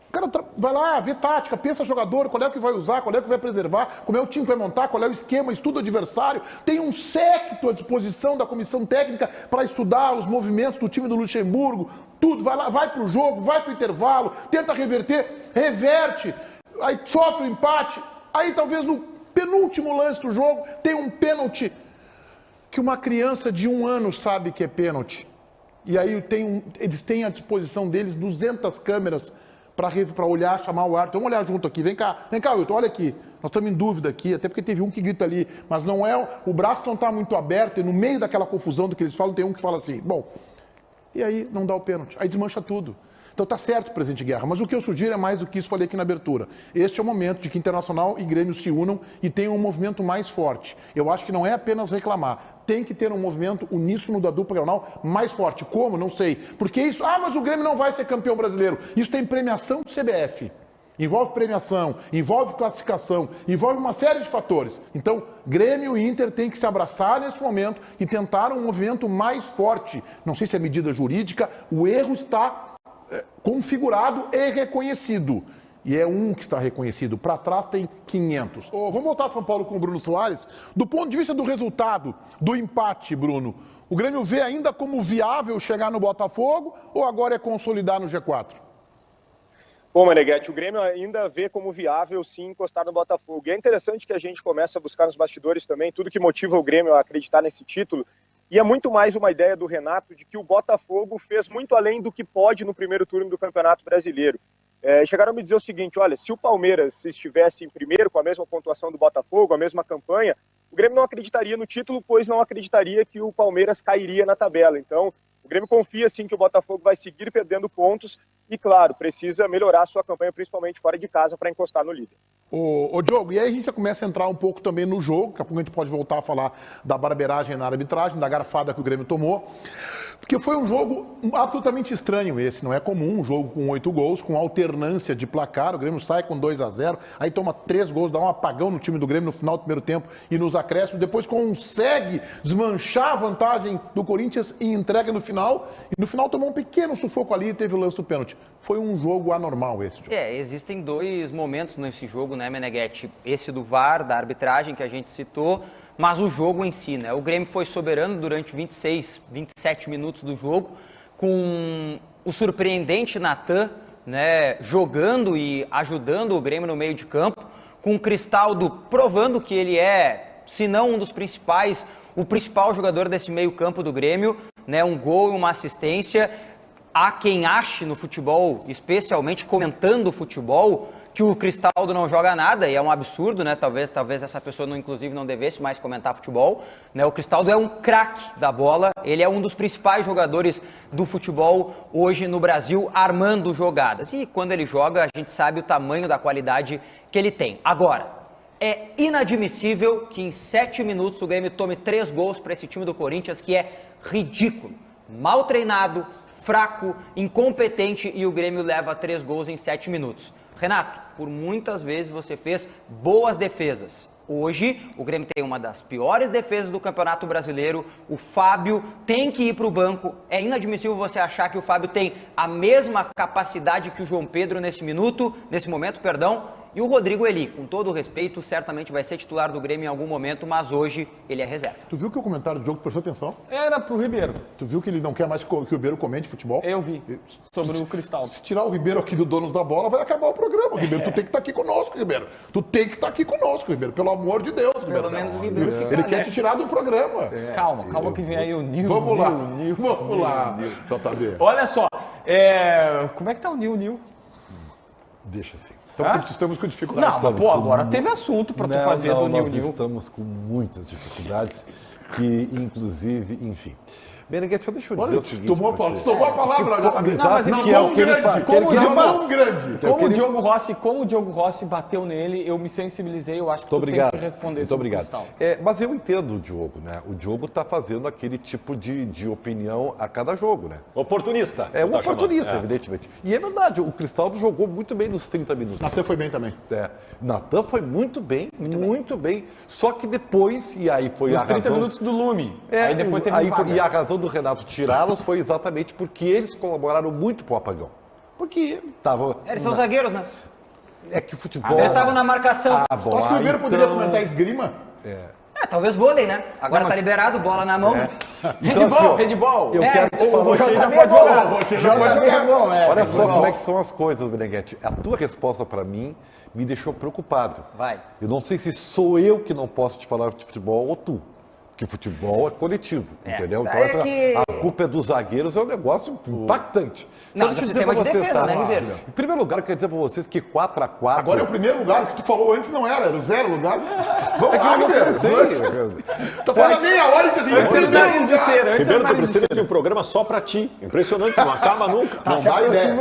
B: O cara vai lá, vê tática, pensa jogador, qual é o que vai usar, qual é o que vai preservar, como é o time que vai montar, qual é o esquema, estuda o adversário. Tem um séquito à disposição da comissão técnica para estudar os movimentos do time do Luxemburgo, tudo. Vai lá, vai para o jogo, vai para o intervalo, tenta reverter, reverte, aí sofre o empate. Aí talvez no penúltimo lance do jogo tem um pênalti que uma criança de 1 ano sabe que é pênalti. E aí eles têm à disposição deles 200 câmeras para olhar, chamar o árbitro. Vamos olhar junto aqui. Vem cá, Wilton, olha aqui. Nós estamos em dúvida aqui, até porque teve um que grita ali, mas não é, o braço não está muito aberto e no meio daquela confusão do que eles falam, tem um que fala assim, bom, e aí não dá o pênalti, aí desmancha tudo. Então tá certo, presidente Guerra, mas o que eu sugiro é mais do que isso, falei aqui na abertura. Este é o momento de que Internacional e Grêmio se unam e tenham um movimento mais forte. Eu acho que não é apenas reclamar, tem que ter um movimento uníssono da dupla Grenal mais forte. Como? Não sei. Porque isso, mas o Grêmio não vai ser campeão brasileiro. Isso tem premiação do CBF. Envolve premiação, envolve classificação, envolve uma série de fatores. Então, Grêmio e Inter têm que se abraçar nesse momento e tentar um movimento mais forte. Não sei se é medida jurídica, o erro está configurado e reconhecido. E é um que está reconhecido. Para trás tem 500. Vamos voltar a São Paulo com o Bruno Soares. Do ponto de vista do resultado, do empate, Bruno, o Grêmio vê ainda como viável chegar no Botafogo ou agora é consolidar no G4?
L: Bom, Meneghetti, o Grêmio ainda vê como viável, sim, encostar no Botafogo. E é interessante que a gente comece a buscar nos bastidores também tudo que motiva o Grêmio a acreditar nesse título. E é muito mais uma ideia do Renato de que o Botafogo fez muito além do que pode no primeiro turno do Campeonato Brasileiro. Chegaram a me dizer o seguinte, olha, se o Palmeiras estivesse em primeiro com a mesma pontuação do Botafogo, a mesma campanha, o Grêmio não acreditaria no título, pois não acreditaria que o Palmeiras cairia na tabela. Então, o Grêmio confia sim que o Botafogo vai seguir perdendo pontos e, claro, precisa melhorar a sua campanha, principalmente fora de casa, para encostar no líder.
B: Ô Diogo, e aí a gente já começa a entrar um pouco também no jogo, daqui a pouco a gente pode voltar a falar da barbeiragem na arbitragem, da garfada que o Grêmio tomou, porque foi um jogo absolutamente estranho esse, não é comum, um jogo com 8 gols, com alternância de placar, o Grêmio sai com 2-0, aí toma 3 gols, dá um apagão no time do Grêmio no final do primeiro tempo e nos acréscimos, depois consegue desmanchar a vantagem do Corinthians e entrega no final, e no final tomou um pequeno sufoco ali e teve o lance do pênalti. Foi um jogo anormal esse jogo.
I: Existem 2 momentos nesse jogo, né, Meneghetti? Esse do VAR, da arbitragem que a gente citou, mas o jogo em si, né? O Grêmio foi soberano durante 26, 27 minutos do jogo, com o surpreendente Natan, né, jogando e ajudando o Grêmio no meio de campo, com o Cristaldo provando que ele é, se não um dos principais, o principal jogador desse meio-campo do Grêmio, né? Um gol e uma assistência. Há quem ache no futebol, especialmente comentando o futebol, que o Cristaldo não joga nada, e é um absurdo, né? Talvez essa pessoa, inclusive, não devesse mais comentar futebol, né? O Cristaldo é um craque da bola, ele é um dos principais jogadores do futebol hoje no Brasil, armando jogadas. E quando ele joga, a gente sabe o tamanho da qualidade que ele tem. Agora, é inadmissível que em 7 minutos o Grêmio tome 3 gols para esse time do Corinthians, que é ridículo, mal treinado, fraco, incompetente, e o Grêmio leva 3 gols em 7 minutos. Renato, por muitas vezes você fez boas defesas. Hoje, o Grêmio tem uma das piores defesas do Campeonato Brasileiro. O Fábio tem que ir para o banco. É inadmissível você achar que o Fábio tem a mesma capacidade que o João Pedro nesse momento. E o Rodrigo Eli, com todo o respeito, certamente vai ser titular do Grêmio em algum momento, mas hoje ele é reserva.
B: Tu viu que o comentário do jogo, prestou atenção?
G: Era pro Ribeiro.
B: Tu viu que ele não quer mais que o Ribeiro comente futebol?
G: Eu vi, sobre o Cristaldo.
B: Se tirar o Ribeiro aqui do Donos da Bola, vai acabar o programa, Ribeiro. Tu tem que estar aqui conosco, Ribeiro. Tu tem que estar aqui conosco, Ribeiro. Pelo amor de Deus, Ribeiro.
I: Pelo menos o Ribeiro fica,
B: Ele quer te tirar do programa.
G: Calma que vem aí o Nil.
B: Vamos lá. JB.
G: Olha só, como é que tá o Nil?
K: Deixa assim.
B: Estamos com dificuldades.
G: Não, mas agora teve assunto para tu fazer do Nil.
K: Nós estamos com muitas dificuldades, que inclusive, enfim. Meneghete, só deixa eu dizer o seguinte.
B: Tomou a palavra,
G: Como o Diogo Rossi bateu nele, eu me sensibilizei, eu acho que tu tem que responder sobre o Cristaldo.
K: Mas eu entendo o Diogo, né? O Diogo tá fazendo aquele tipo de opinião a cada jogo, né?
J: Oportunista.
K: É um oportunista, evidentemente. E é verdade, o Cristaldo jogou muito bem nos 30 minutos.
B: Natan foi bem também.
K: Natan foi muito bem. Só que depois, e aí foi
G: a razão... 30 minutos do Lume. Aí depois teve
K: e a razão do Renato tirá-los foi exatamente porque eles colaboraram muito pro apagão. Porque estavam...
I: Eles são zagueiros, né?
K: É que o futebol...
I: Eles estavam na marcação.
B: Acho que o Ribeiro poderia comentar esgrima?
I: Talvez vôlei, né? Agora tá liberado, bola na mão.
G: Handball.
K: Eu quero te falar...
G: Você já pode jogar.
K: Olha só como é que são as coisas, Meneghete. A tua resposta para mim me deixou preocupado.
I: Vai.
K: Eu não sei se sou eu que não posso te falar de futebol ou tu. Porque futebol é coletivo, entendeu? Então a culpa é dos zagueiros, é um negócio impactante.
I: Não, deixa eu dizer pra vocês,
K: defesa,
I: né, Ribeiro?
K: Em primeiro lugar, eu quero dizer pra vocês que 4-4...
B: Agora é o primeiro lugar, o que tu falou antes não era o 0 lugar. Vamos lá, Ribeiro. Tá falando meia hora de dizer,
J: antes Ribeiro, tu precisa de um programa só pra ti. Impressionante, não acaba nunca.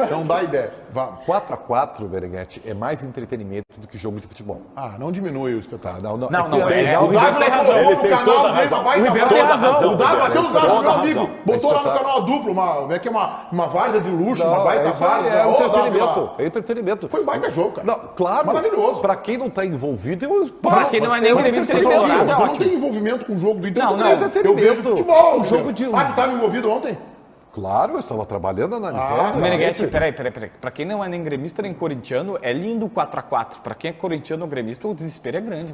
B: Não dá ideia.
K: 4-4, Meneghete, é mais entretenimento do que jogo de futebol.
B: Não diminui o espetáculo.
K: Não.
B: O Ribeiro tem razão.
J: Ele tem toda a razão.
G: O Ribeiro tem razão.
B: O Dado bateu os dados do meu amigo. Botou lá no canal duplo, uma várzea de luxo, uma baita várzea.
K: É entretenimento. É entretenimento.
B: Foi um baita jogo, cara.
K: Não, claro.
B: Maravilhoso.
K: Pra quem não tá envolvido,
G: Pra quem não é nem gremista, ele
B: eu não tenho envolvimento com o jogo do Inter. Eu vejo futebol.
K: Um jogo de...
B: Tu estava envolvido ontem?
K: Claro, eu estava trabalhando, analisando.
G: Meneghete, peraí. Pra quem não é nem gremista nem corintiano, é lindo o 4-4. Pra quem é corintiano ou gremista, o desespero é grande.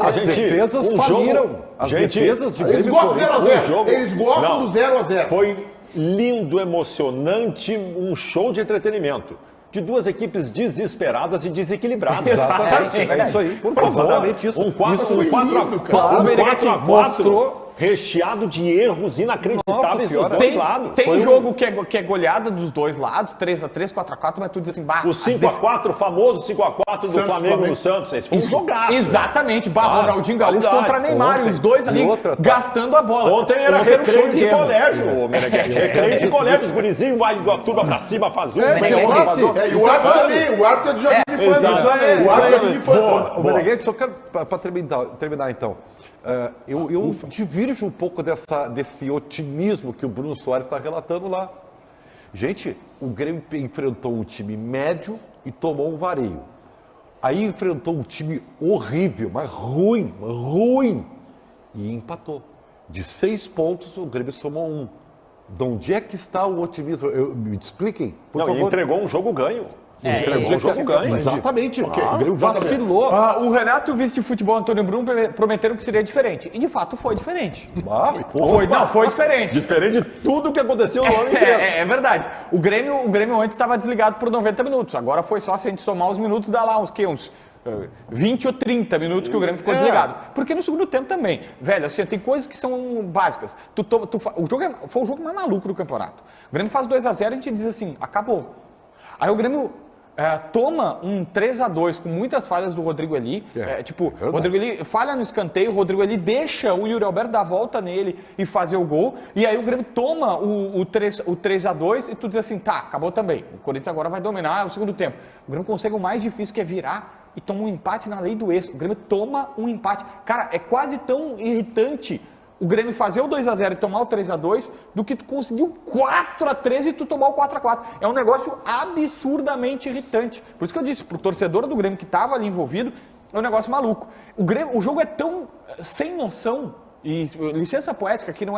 K: As defesas faliram. As defesas de
B: Eles gostam do 0x0. Eles gostam do 0x0.
J: Foi lindo, emocionante, um show de entretenimento. De duas equipes desesperadas e desequilibradas.
K: Exatamente. É isso aí.
J: Por favor.
K: Exatamente isso.
J: Um 4x4 mostrou recheado de erros inacreditáveis dos dois lados.
G: Tem jogo que é goleada dos dois lados, 3x3, 4x4, mas tu diz assim...
J: O 5x4, o famoso 5x4 do Flamengo no Santos. Esse foi um jogaço.
G: Exatamente. Ronaldinho Gaúcho contra Neymar. Os dois ali gastando a bola.
J: Ontem era recreio de colégio, Meneghete. Recreio de colégio. Os gurizinhos vai a turma pra cima, faz um.
B: E o árbitro assim, o árbitro é de jardim de infância.
K: O árbitro é de infância. O Meneghete, só quero, para terminar então... eu divirjo um pouco desse otimismo que o Bruno Soares está relatando lá. Gente, o Grêmio enfrentou um time médio e tomou um vareio. Aí enfrentou um time horrível, mas ruim, e empatou. De 6 pontos, o Grêmio somou 1. De onde é que está o otimismo? Me expliquem, por favor.
J: E entregou um jogo ganho. Entregou um jogo ganho.
K: Exatamente. O Grêmio vacilou.
G: O Renato e o vice de futebol Antônio Bruno prometeram que seria diferente. E de fato foi diferente. Foi diferente.
J: Diferente de tudo que aconteceu no ano inteiro.
G: É verdade. O Grêmio antes estava desligado por 90 minutos. Agora foi só se a gente somar os minutos, dá lá uns 20 ou 30 minutos que o Grêmio ficou desligado. Porque no segundo tempo também, velho, assim, tem coisas que são básicas. O jogo foi o jogo mais maluco do campeonato. O Grêmio faz 2-0 e a gente diz assim, acabou. Aí o Grêmio toma um 3-2 com muitas falhas do Rodrigo Eli. O Rodrigo Eli falha no escanteio, o Rodrigo Eli deixa o Yuri Alberto dar a volta nele e fazer o gol. E aí o Grêmio toma o 3-2 e tu diz assim, tá, acabou também. O Corinthians agora vai dominar o segundo tempo. O Grêmio consegue o mais difícil, que é virar e toma um empate na lei do ex. O Grêmio toma um empate. Cara, é quase tão irritante o Grêmio fazer o 2-0 e tomar o 3-2 do que tu conseguir o 4-3 e tu tomar o 4-4. É um negócio absurdamente irritante. Por isso que eu disse, pro torcedor do Grêmio que estava ali envolvido, é um negócio maluco. O jogo é tão sem noção, e licença poética que não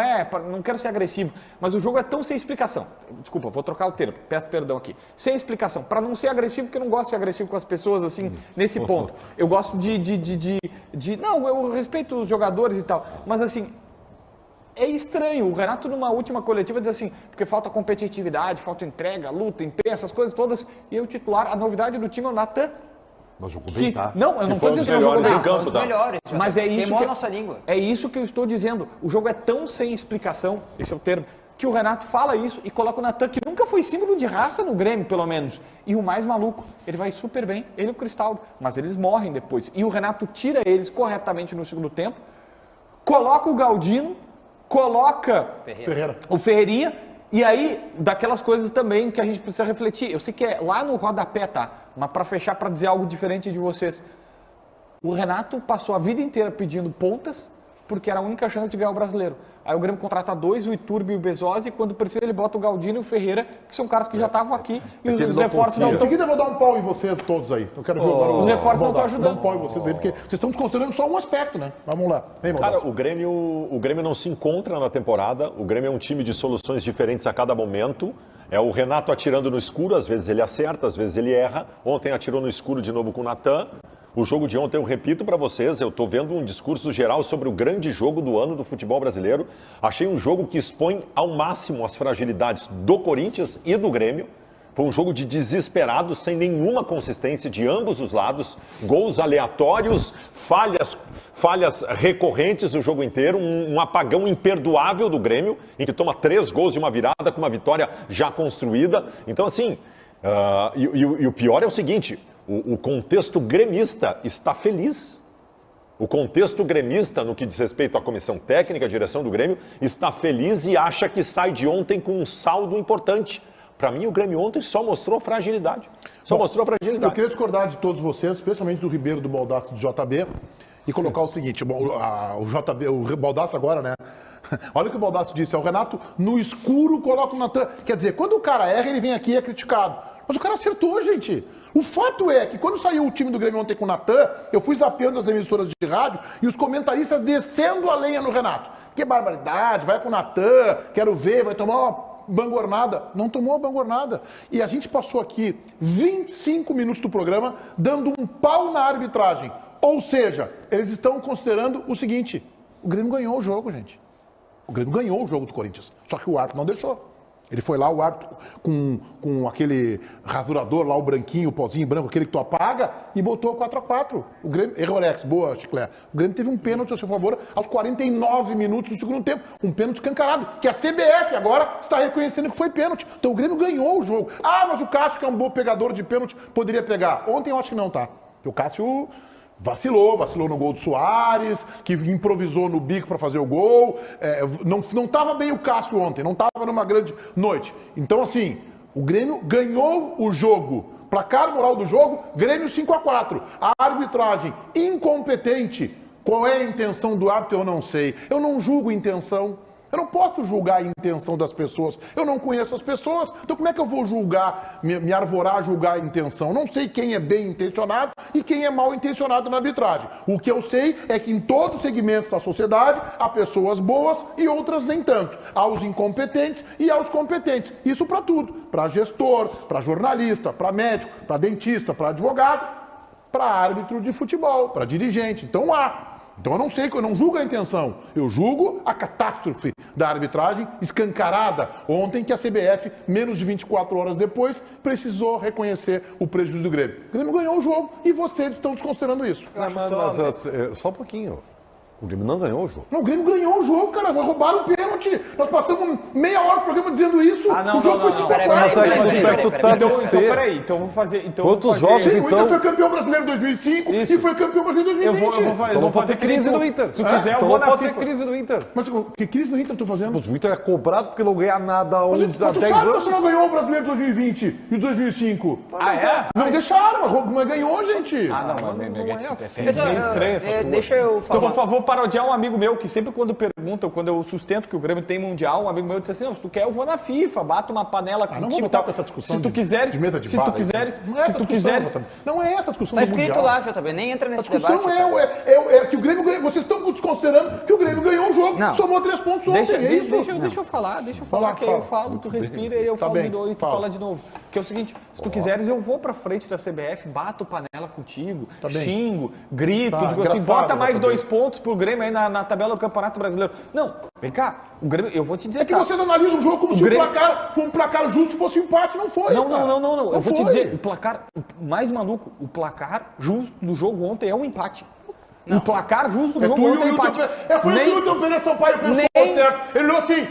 G: quero ser agressivo, mas o jogo é tão sem explicação. Desculpa, vou trocar o termo, peço perdão aqui. Sem explicação, para não ser agressivo, porque eu não gosto de ser agressivo com as pessoas assim, nesse ponto. Eu gosto não, eu respeito os jogadores e tal, mas assim, é estranho. O Renato, numa última coletiva, diz assim, porque falta competitividade, falta entrega, luta, empenho, essas coisas todas. E o titular, a novidade do time é o Natan.
K: Mas jogou bem, tá?
G: Não, eu não estou dizendo que não jogou bem.
I: Melhores,
G: mas é isso
I: a nossa língua.
G: É isso que eu estou dizendo. O jogo é tão sem explicação, esse é o termo, que o Renato fala isso e coloca o Natan, que nunca foi símbolo de raça no Grêmio, pelo menos. E o mais maluco, ele vai super bem, ele e o Cristaldo, mas eles morrem depois. E o Renato tira eles corretamente no segundo tempo, coloca o Galdino, coloca o Ferreirinha, e aí, daquelas coisas também que a gente precisa refletir. Eu sei que é lá no rodapé, tá? Mas para fechar, para dizer algo diferente de vocês. O Renato passou a vida inteira pedindo pontas, porque era a única chance de ganhar o Brasileiro. Aí o Grêmio contrata dois, o Iturbe e o Bezosi, e quando precisa ele bota o Galdino e o Ferreira, que são caras que já estavam aqui, e os reforços não estão...
B: Eu vou dar um pau em vocês todos aí. Eu quero ver agora
G: os reforços não estão ajudando.
B: Vou dar um pau em vocês aí, porque vocês estão desconsiderando só um aspecto, né? Vamos lá. Vem,
J: cara, o Grêmio não se encontra na temporada, o Grêmio é um time de soluções diferentes a cada momento. É o Renato atirando no escuro, às vezes ele acerta, às vezes ele erra. Ontem atirou no escuro de novo com o Natan. O jogo de ontem, eu repito para vocês, eu estou vendo um discurso geral sobre o grande jogo do ano do futebol brasileiro. Achei um jogo que expõe ao máximo as fragilidades do Corinthians e do Grêmio. Foi um jogo de desesperados, sem nenhuma consistência de ambos os lados. Gols aleatórios, falhas recorrentes o jogo inteiro. Um apagão imperdoável do Grêmio, em que toma 3 gols de uma virada com uma vitória já construída. Então, assim, e o pior é o seguinte... O contexto gremista está feliz. O contexto gremista, no que diz respeito à comissão técnica, à direção do Grêmio, está feliz e acha que sai de ontem com um saldo importante. Para mim, o Grêmio ontem só mostrou fragilidade. Mostrou fragilidade.
B: Eu queria discordar de todos vocês, especialmente do Ribeiro, do Baldasso, do JB, e colocar o seguinte, o Baldasso agora, né? Olha o que o Baldasso disse, é o Renato no escuro coloca o Natan. Quer dizer, quando o cara erra, ele vem aqui e é criticado. Mas o cara acertou, gente. O fato é que quando saiu o time do Grêmio ontem com o Natan, eu fui zapeando as emissoras de rádio e os comentaristas descendo a lenha no Renato. Que barbaridade, vai com o Natan, quero ver, vai tomar uma bangornada. Não tomou a bangornada. E a gente passou aqui 25 minutos do programa dando um pau na arbitragem. Ou seja, eles estão considerando o seguinte, o Grêmio ganhou o jogo, gente. O Grêmio ganhou o jogo do Corinthians, só que o árbitro não deixou. Ele foi lá, o árbitro, com aquele rasurador lá, o branquinho, o pozinho branco, aquele que tu apaga, e botou 4-4. O Grêmio, errorex, boa, Chiclé. O Grêmio teve um pênalti a seu favor aos 49 minutos do segundo tempo. Um pênalti escancarado, que a CBF agora está reconhecendo que foi pênalti. Então o Grêmio ganhou o jogo. Ah, mas o Cássio, que é um bom pegador de pênalti, poderia pegar. Ontem eu acho que não, tá? O Cássio... Vacilou no gol do Soares, que improvisou no bico para fazer o gol. Não estava bem o Cássio ontem, não estava numa grande noite. Então, assim, o Grêmio ganhou o jogo. Placar moral do jogo, Grêmio 5-4. A arbitragem incompetente. Qual é a intenção do árbitro? Eu não sei. Eu não julgo intenção. Eu não posso julgar a intenção das pessoas. Eu não conheço as pessoas. Então como é que eu vou julgar, me arvorar a julgar a intenção? Não sei quem é bem intencionado e quem é mal intencionado na arbitragem. O que eu sei é que em todos os segmentos da sociedade há pessoas boas e outras nem tanto. Há os incompetentes e há os competentes. Isso para tudo. Para gestor, para jornalista, para médico, para dentista, para advogado, para árbitro de futebol, para dirigente. Então há. Então eu não sei, eu não julgo a intenção, eu julgo a catástrofe da arbitragem escancarada ontem, que a CBF, menos de 24 horas depois, precisou reconhecer o prejuízo do Grêmio. O Grêmio ganhou o jogo e vocês estão desconsiderando isso.
K: Só um pouquinho. O Grêmio não ganhou o jogo.
B: Não, o Grêmio ganhou o jogo, cara. Roubaram o pênalti. Nós passamos meia hora do programa dizendo isso. O jogo foi 5-4.
G: Peraí, então eu vou fazer...
K: Quantos jogos, então?
B: O Inter foi campeão brasileiro em 2005 e foi campeão brasileiro em 2020.
K: Eu vou fazer crise no Inter.
G: Se quiser, eu vou na FIFA.
K: Ter crise no Inter.
B: Mas que crise no Inter eu tô fazendo?
K: O Inter é cobrado porque não ganha nada há uns 10 anos.
B: Mas você não ganhou o brasileiro de 2020 e de 2005? Não deixaram, mas ganhou, gente.
G: Não é assim. É estranho essa tua.
I: Deixa eu falar.
G: Então, por favor, parodiar um amigo meu que sempre quando perguntam, quando eu sustento que o Grêmio tem mundial, um amigo meu disse assim, não, se tu quer eu vou na FIFA, bato uma panela contigo e tal. Se tu quiseres,
B: não é essa discussão
I: tá
B: do mundial.
I: escrito lá, JB, nem entra nesse debate.
B: A discussão é que o Grêmio ganhou, vocês estão desconsiderando que o Grêmio ganhou o jogo, somou 3 pontos ontem,
G: Deixa eu falar, que aí eu falo, tu respira e eu falo de novo e tu fala de novo. Que é o seguinte, se tu quiseres, eu vou pra frente da CBF, bato panela contigo, xingo, grito, digo assim, bota mais 2 pontos pro Grêmio aí na tabela do Campeonato Brasileiro. Não, vem cá, o Grêmio, eu vou te dizer...
B: É que vocês analisam o jogo como se um placar justo fosse um empate, não foi.
G: Não. Eu vou te dizer, o placar, mais maluco, o placar justo do jogo ontem é um empate. O placar justo do jogo ontem é empate.
B: Foi o que o Hilton Pereira Sampaio pensou certo. Ele olhou assim,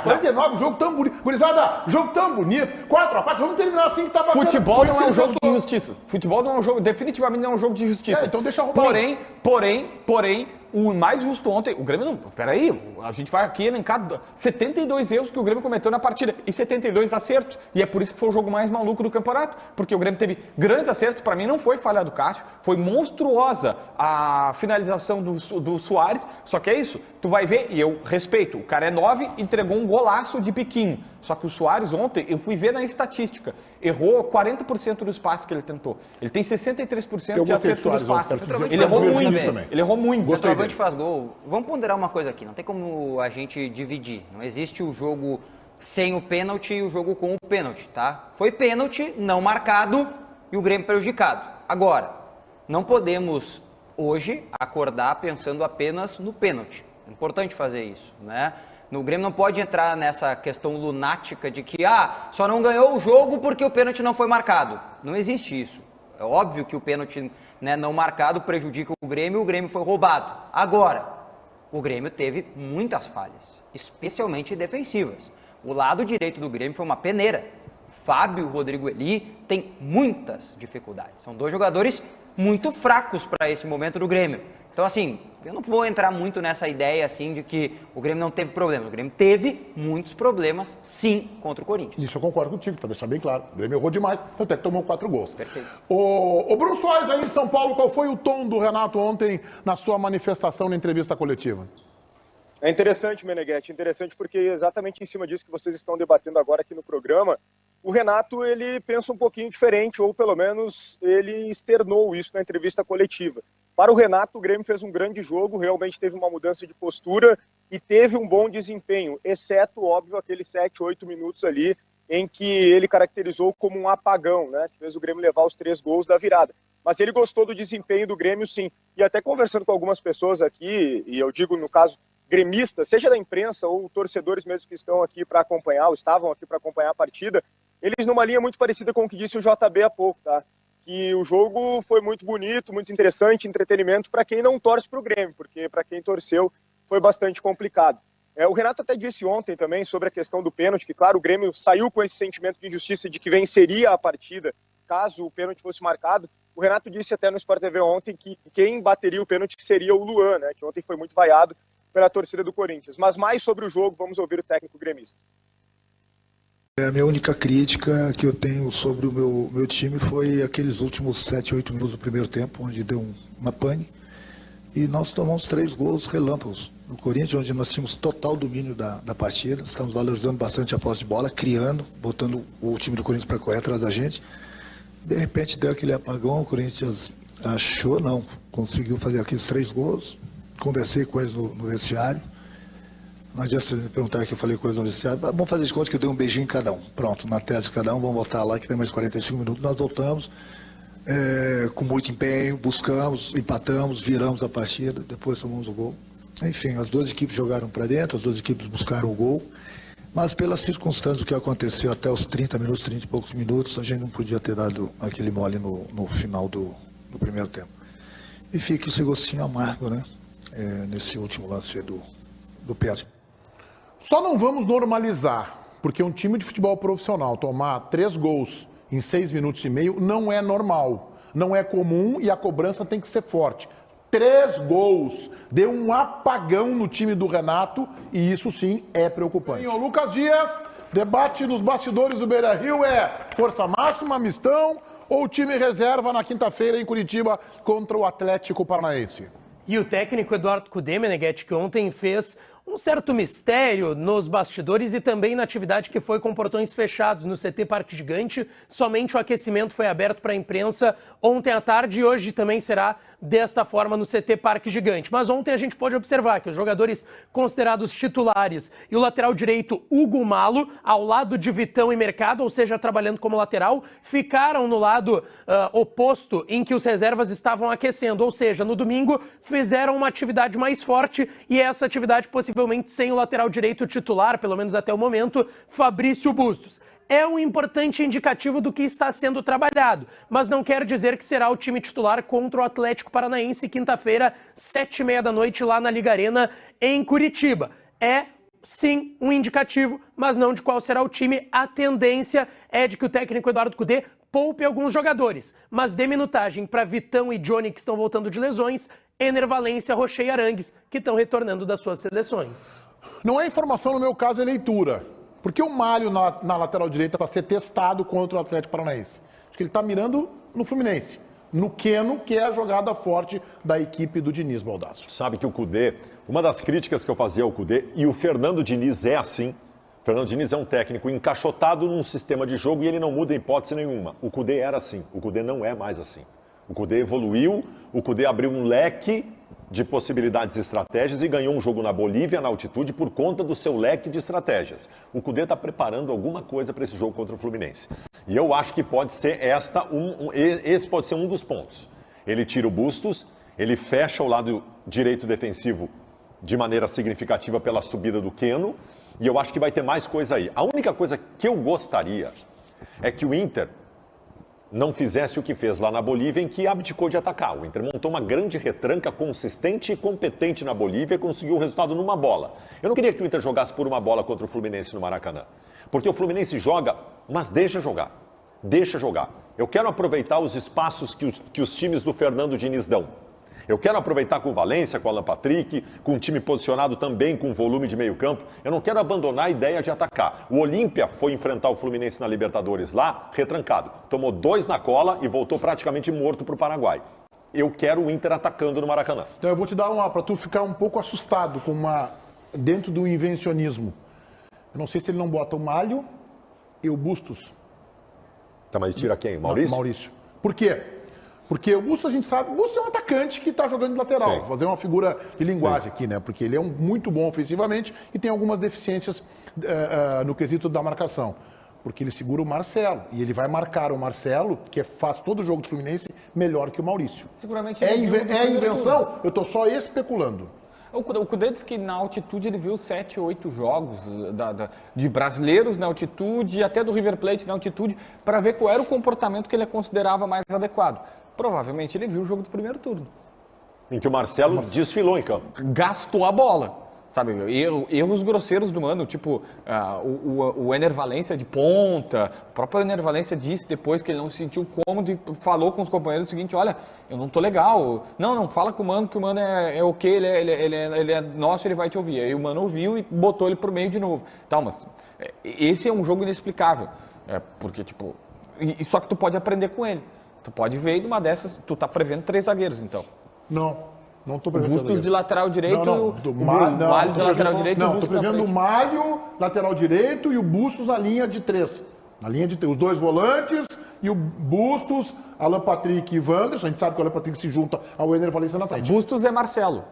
B: 49, jogo tão bonito. Gurizada, jogo tão bonito, 4-4, vamos terminar assim que tá bacana.
G: Futebol não é um jogo de injustiças. Futebol não é um jogo, definitivamente não é um jogo de justiça.
B: Então deixa eu
G: Porém, o mais justo ontem, o Grêmio não... Peraí, a gente vai aqui elencar 72 erros que o Grêmio cometeu na partida e 72 acertos. E é por isso que foi o jogo mais maluco do campeonato. Porque o Grêmio teve grandes acertos. Para mim não foi falha do Cássio. Foi monstruosa a finalização do Soares. Só que é isso. Tu vai ver, e eu respeito, o cara é 9 e entregou um golaço de biquinho. Só que o Soares ontem, eu fui ver na estatística, errou 40% dos passes que ele tentou. Ele tem 63% de acerto dos passes. Ele errou muito. Ele errou muito.
I: O centroavante faz gol. Vamos ponderar uma coisa aqui, não tem como a gente dividir. Não existe o jogo sem o pênalti e o jogo com o pênalti, tá? Foi pênalti, não marcado e o Grêmio prejudicado. Agora, não podemos hoje acordar pensando apenas no pênalti. É importante fazer isso, né? O Grêmio não pode entrar nessa questão lunática de que só não ganhou o jogo porque o pênalti não foi marcado. Não existe isso. É óbvio que o pênalti não marcado prejudica o Grêmio foi roubado. Agora, o Grêmio teve muitas falhas, especialmente defensivas. O lado direito do Grêmio foi uma peneira. Fábio e o Rodrigo Eli têm muitas dificuldades. São 2 jogadores muito fracos para esse momento do Grêmio. Então, assim, eu não vou entrar muito nessa ideia, assim, de que o Grêmio não teve problemas. O Grêmio teve muitos problemas, sim, contra o Corinthians.
B: Isso eu concordo contigo, para deixar bem claro. O Grêmio errou demais, até que tomou 4 gols.
I: Perfeito.
B: O Bruno Soares, aí em São Paulo, qual foi o tom do Renato ontem na sua manifestação na entrevista coletiva?
L: É interessante, Meneghetti, interessante porque exatamente em cima disso que vocês estão debatendo agora aqui no programa, o Renato, ele pensa um pouquinho diferente, ou pelo menos ele externou isso na entrevista coletiva. Para o Renato, o Grêmio fez um grande jogo, realmente teve uma mudança de postura e teve um bom desempenho, exceto, óbvio, aqueles 7, 8 minutos ali em que ele caracterizou como um apagão, né, que fez o Grêmio levar os 3 gols da virada. Mas ele gostou do desempenho do Grêmio, sim. E até conversando com algumas pessoas aqui, e eu digo no caso gremistas, seja da imprensa ou torcedores mesmo que estão aqui para acompanhar, ou estavam aqui para acompanhar a partida, eles numa linha muito parecida com o que disse o JB há pouco, tá? Que o jogo foi muito bonito, muito interessante, entretenimento para quem não torce para o Grêmio, porque para quem torceu foi bastante complicado. O Renato até disse ontem também sobre a questão do pênalti, que claro, o Grêmio saiu com esse sentimento de injustiça de que venceria a partida caso o pênalti fosse marcado. O Renato disse até no Sport TV ontem que quem bateria o pênalti seria o Luan, né, que ontem foi muito vaiado pela torcida do Corinthians. Mas mais sobre o jogo, vamos ouvir o técnico gremista.
N: A minha única crítica que eu tenho sobre o meu time foi aqueles últimos 7, 8 minutos do primeiro tempo, onde deu uma pane, e nós tomamos 3 gols relâmpagos no Corinthians, onde nós tínhamos total domínio da partida, estamos valorizando bastante a posse de bola, criando, botando o time do Corinthians para correr atrás da gente. De repente deu aquele apagão, o Corinthians achou, não, conseguiu fazer aqueles 3 gols, conversei com eles no vestiário. Não adianta você me perguntar que eu falei coisa no vestiário. Vamos fazer de conta que eu dei um beijinho em cada um. Pronto, na tese de cada um, vamos voltar lá que tem mais 45 minutos. Nós voltamos, com muito empenho, buscamos, empatamos, viramos a partida, depois tomamos o gol. Enfim, as duas equipes jogaram para dentro, as duas equipes buscaram o gol, mas pelas circunstâncias que aconteceu até os 30 minutos, 30 e poucos minutos, a gente não podia ter dado aquele mole no final do primeiro tempo. E fica esse gostinho amargo, né? Nesse último lance do Pedro.
B: Só não vamos normalizar, porque um time de futebol profissional tomar 3 gols em 6 minutos e meio não é normal, não é comum e a cobrança tem que ser forte. 3 gols, deu um apagão no time do Renato e isso sim é preocupante. O Lucas Dias, debate nos bastidores do Beira-Rio é força máxima, mistão ou time reserva na quinta-feira em Curitiba contra o Atlético Paranaense?
C: E o técnico Eduardo Cudê, Meneghetti, que ontem fez um certo mistério nos bastidores e também na atividade que foi com portões fechados no CT Parque Gigante. Somente o aquecimento foi aberto para a imprensa ontem à tarde e hoje também será desta forma no CT Parque Gigante. Mas ontem a gente pôde observar que os jogadores considerados titulares e o lateral direito Hugo Malo, ao lado de Vitão e Mercado, ou seja, trabalhando como lateral, ficaram no lado oposto em que os reservas estavam aquecendo, ou seja, no domingo fizeram uma atividade mais forte e essa atividade possivelmente sem o lateral direito titular, pelo menos até o momento, Fabrício Bustos. É um importante indicativo do que está sendo trabalhado, mas não quer dizer que será o time titular contra o Atlético Paranaense, quinta-feira, 7h30 da noite, lá na Liga Arena, em Curitiba. É, sim, um indicativo, mas não de qual será o time. A tendência é de que o técnico Eduardo Cudê poupe alguns jogadores, mas dê minutagem para Vitão e Johnny, que estão voltando de lesões, Ener Valencia, Rocher e Arangues, que estão retornando das suas seleções.
B: Não é informação, no meu caso, é leitura. Porque o Mário na lateral direita para ser testado contra o Atlético Paranaense? Acho que ele está mirando no Fluminense, no Queno, que é a jogada forte da equipe do Diniz Baldasso.
J: Sabe que o Cudê, uma das críticas que eu fazia ao Cudê, e o Fernando Diniz é assim, o Fernando Diniz é um técnico encaixotado num sistema de jogo e ele não muda em hipótese nenhuma. O Cudê era assim, o Cudê não é mais assim. O Cudê evoluiu, o Cudê abriu um leque de possibilidades e estratégias e ganhou um jogo na Bolívia, na altitude, por conta do seu leque de estratégias. O Cudê está preparando alguma coisa para esse jogo contra o Fluminense. E eu acho que pode ser esse pode ser um dos pontos. Ele tira o Bustos, ele fecha o lado direito defensivo de maneira significativa pela subida do Queno, e eu acho que vai ter mais coisa aí. A única coisa que eu gostaria é que o Inter não fizesse o que fez lá na Bolívia, em que abdicou de atacar. O Inter montou uma grande retranca consistente e competente na Bolívia e conseguiu o resultado numa bola. Eu não queria que o Inter jogasse por uma bola contra o Fluminense no Maracanã. Porque o Fluminense joga, mas deixa jogar. Deixa jogar. Eu quero aproveitar os espaços que os times do Fernando Diniz dão. Eu quero aproveitar com o Valencia, com o Alan Patrick, com um time posicionado também com volume de meio campo. Eu não quero abandonar a ideia de atacar. O Olímpia foi enfrentar o Fluminense na Libertadores lá, retrancado. Tomou 2 na cola e voltou praticamente morto para o Paraguai. Eu quero o Inter atacando no Maracanã.
B: Então eu vou te dar uma para tu ficar um pouco assustado com dentro do invencionismo. Eu não sei se ele não bota o Malho e o Bustos.
J: Tá, mas tira quem? Maurício?
B: Maurício. Por quê? Porque o Bustos, a gente sabe, o Bustos é um atacante que está jogando de lateral. Sim. Vou fazer uma figura de linguagem aqui, né? Porque ele é muito bom ofensivamente e tem algumas deficiências no quesito da marcação. Porque ele segura o Marcelo. E ele vai marcar o Marcelo, que faz todo o jogo do Fluminense, melhor que o Maurício.
G: Seguramente
B: é invenção? Eu estou só especulando.
G: O Cudê diz que na altitude ele viu 7, 8 jogos de brasileiros na altitude, até do River Plate na altitude, para ver qual era o comportamento que ele considerava mais adequado. Provavelmente ele viu o jogo do primeiro turno.
J: Em que o Marcelo desfilou em campo.
G: Gastou a bola. Sabe, erros grosseiros do Mano, tipo o Ener Valencia de ponta. O próprio Ener Valencia disse depois que ele não se sentiu cômodo e falou com os companheiros o seguinte: olha, eu não tô legal. Não, fala com o Mano, que o Mano é ok, ele é nosso, ele vai te ouvir. Aí o Mano ouviu e botou ele pro meio de novo. Então, mas esse é um jogo inexplicável. Porque, tipo, só que tu pode aprender com ele. Tu pode ver, e numa dessas, tu tá prevendo 3 zagueiros, então.
B: Não tô prevendo.
G: O Bustos de lateral direito, o Malho de lateral direito e o Bustos
B: tô prevendo o Malho, lateral direito, e o Bustos na linha de 3. Na linha de 3. Os 2 volantes e o Bustos, Alan Patrick e Wanderson. A gente sabe que o Alan Patrick se junta ao Ener Valencia na frente.
G: Bustos é Marcelo.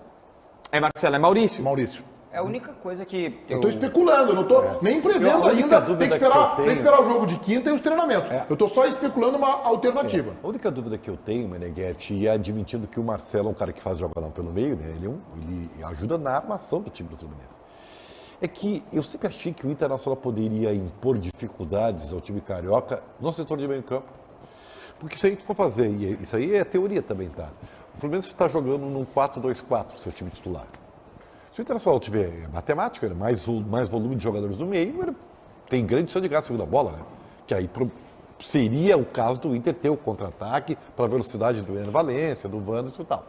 G: É Marcelo, é Maurício.
B: Maurício.
I: É a única coisa que
B: eu estou especulando, eu não estou nem prevendo ainda. Tem que esperar o jogo de quinta e os treinamentos. Eu estou só especulando uma alternativa.
K: A única dúvida que eu tenho, Meneghetti, e admitindo que o Marcelo é um cara que faz jogadão pelo meio, né? Ele ajuda na armação do time do Fluminense. É que eu sempre achei que o Internacional poderia impor dificuldades ao time carioca no setor de meio campo. Porque se a gente for fazer, e isso aí é teoria também, tá? O Fluminense está jogando num 4-2-4, seu time titular. Se o Internacional tiver matemática, mais volume de jogadores no meio, ele tem grande chance de ganhar a segunda bola, né? Que aí seria o caso do Inter ter o contra-ataque para a velocidade do Ener Valencia, do Wanderson e tal.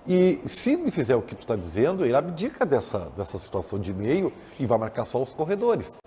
K: E se ele fizer o que tu está dizendo, ele abdica dessa situação de meio e vai marcar só os corredores.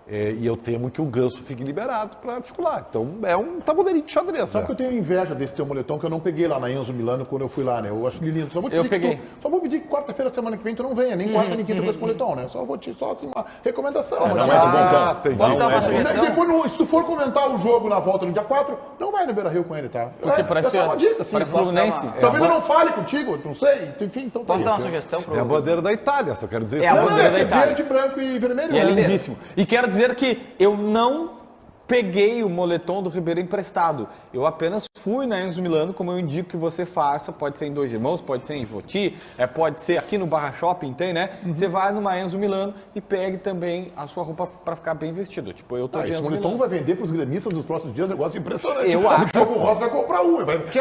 K: E eu temo que o Ganso fique liberado para articular. Então é um tabuleirinho de xadrez.
B: Sabe que eu tenho inveja desse teu moletom que eu não peguei lá na Enzo Milano quando eu fui lá, né? Eu acho lindo. Só vou pedir que quarta-feira da semana que vem tu não venha, nem quarta nem quinta com esse moletom, né? Só assim uma recomendação.
I: Posso dar uma sugestão?
B: Depois, se tu for comentar o jogo na volta no dia 4, não vai no Beira-Rio com ele, tá?
G: Porque parece
B: uma dica, assim.
G: Parece Fluminense.
B: Talvez eu não fale contigo, não sei. Enfim, então tá.
I: Posso dar uma sugestão?
K: É a bandeira da Itália, só quero dizer isso.
G: É a bandeira da Itália.
B: Verde, branco e vermelho.
G: E é lindíssimo. E quero dizer que eu não peguei o moletom do Ribeiro emprestado. Eu apenas fui na Enzo Milano, como eu indico que você faça. Pode ser em Dois Irmãos, pode ser em Joti, pode ser aqui no Barra Shopping, tem, né? Você vai numa Enzo Milano e pegue também a sua roupa para ficar bem vestido. Tipo, eu tô de Enzo Milano.
B: Esse moletom vai vender para os gremistas nos próximos dias, um negócio impressionante.
G: Eu acho.
B: O Ross vai comprar um.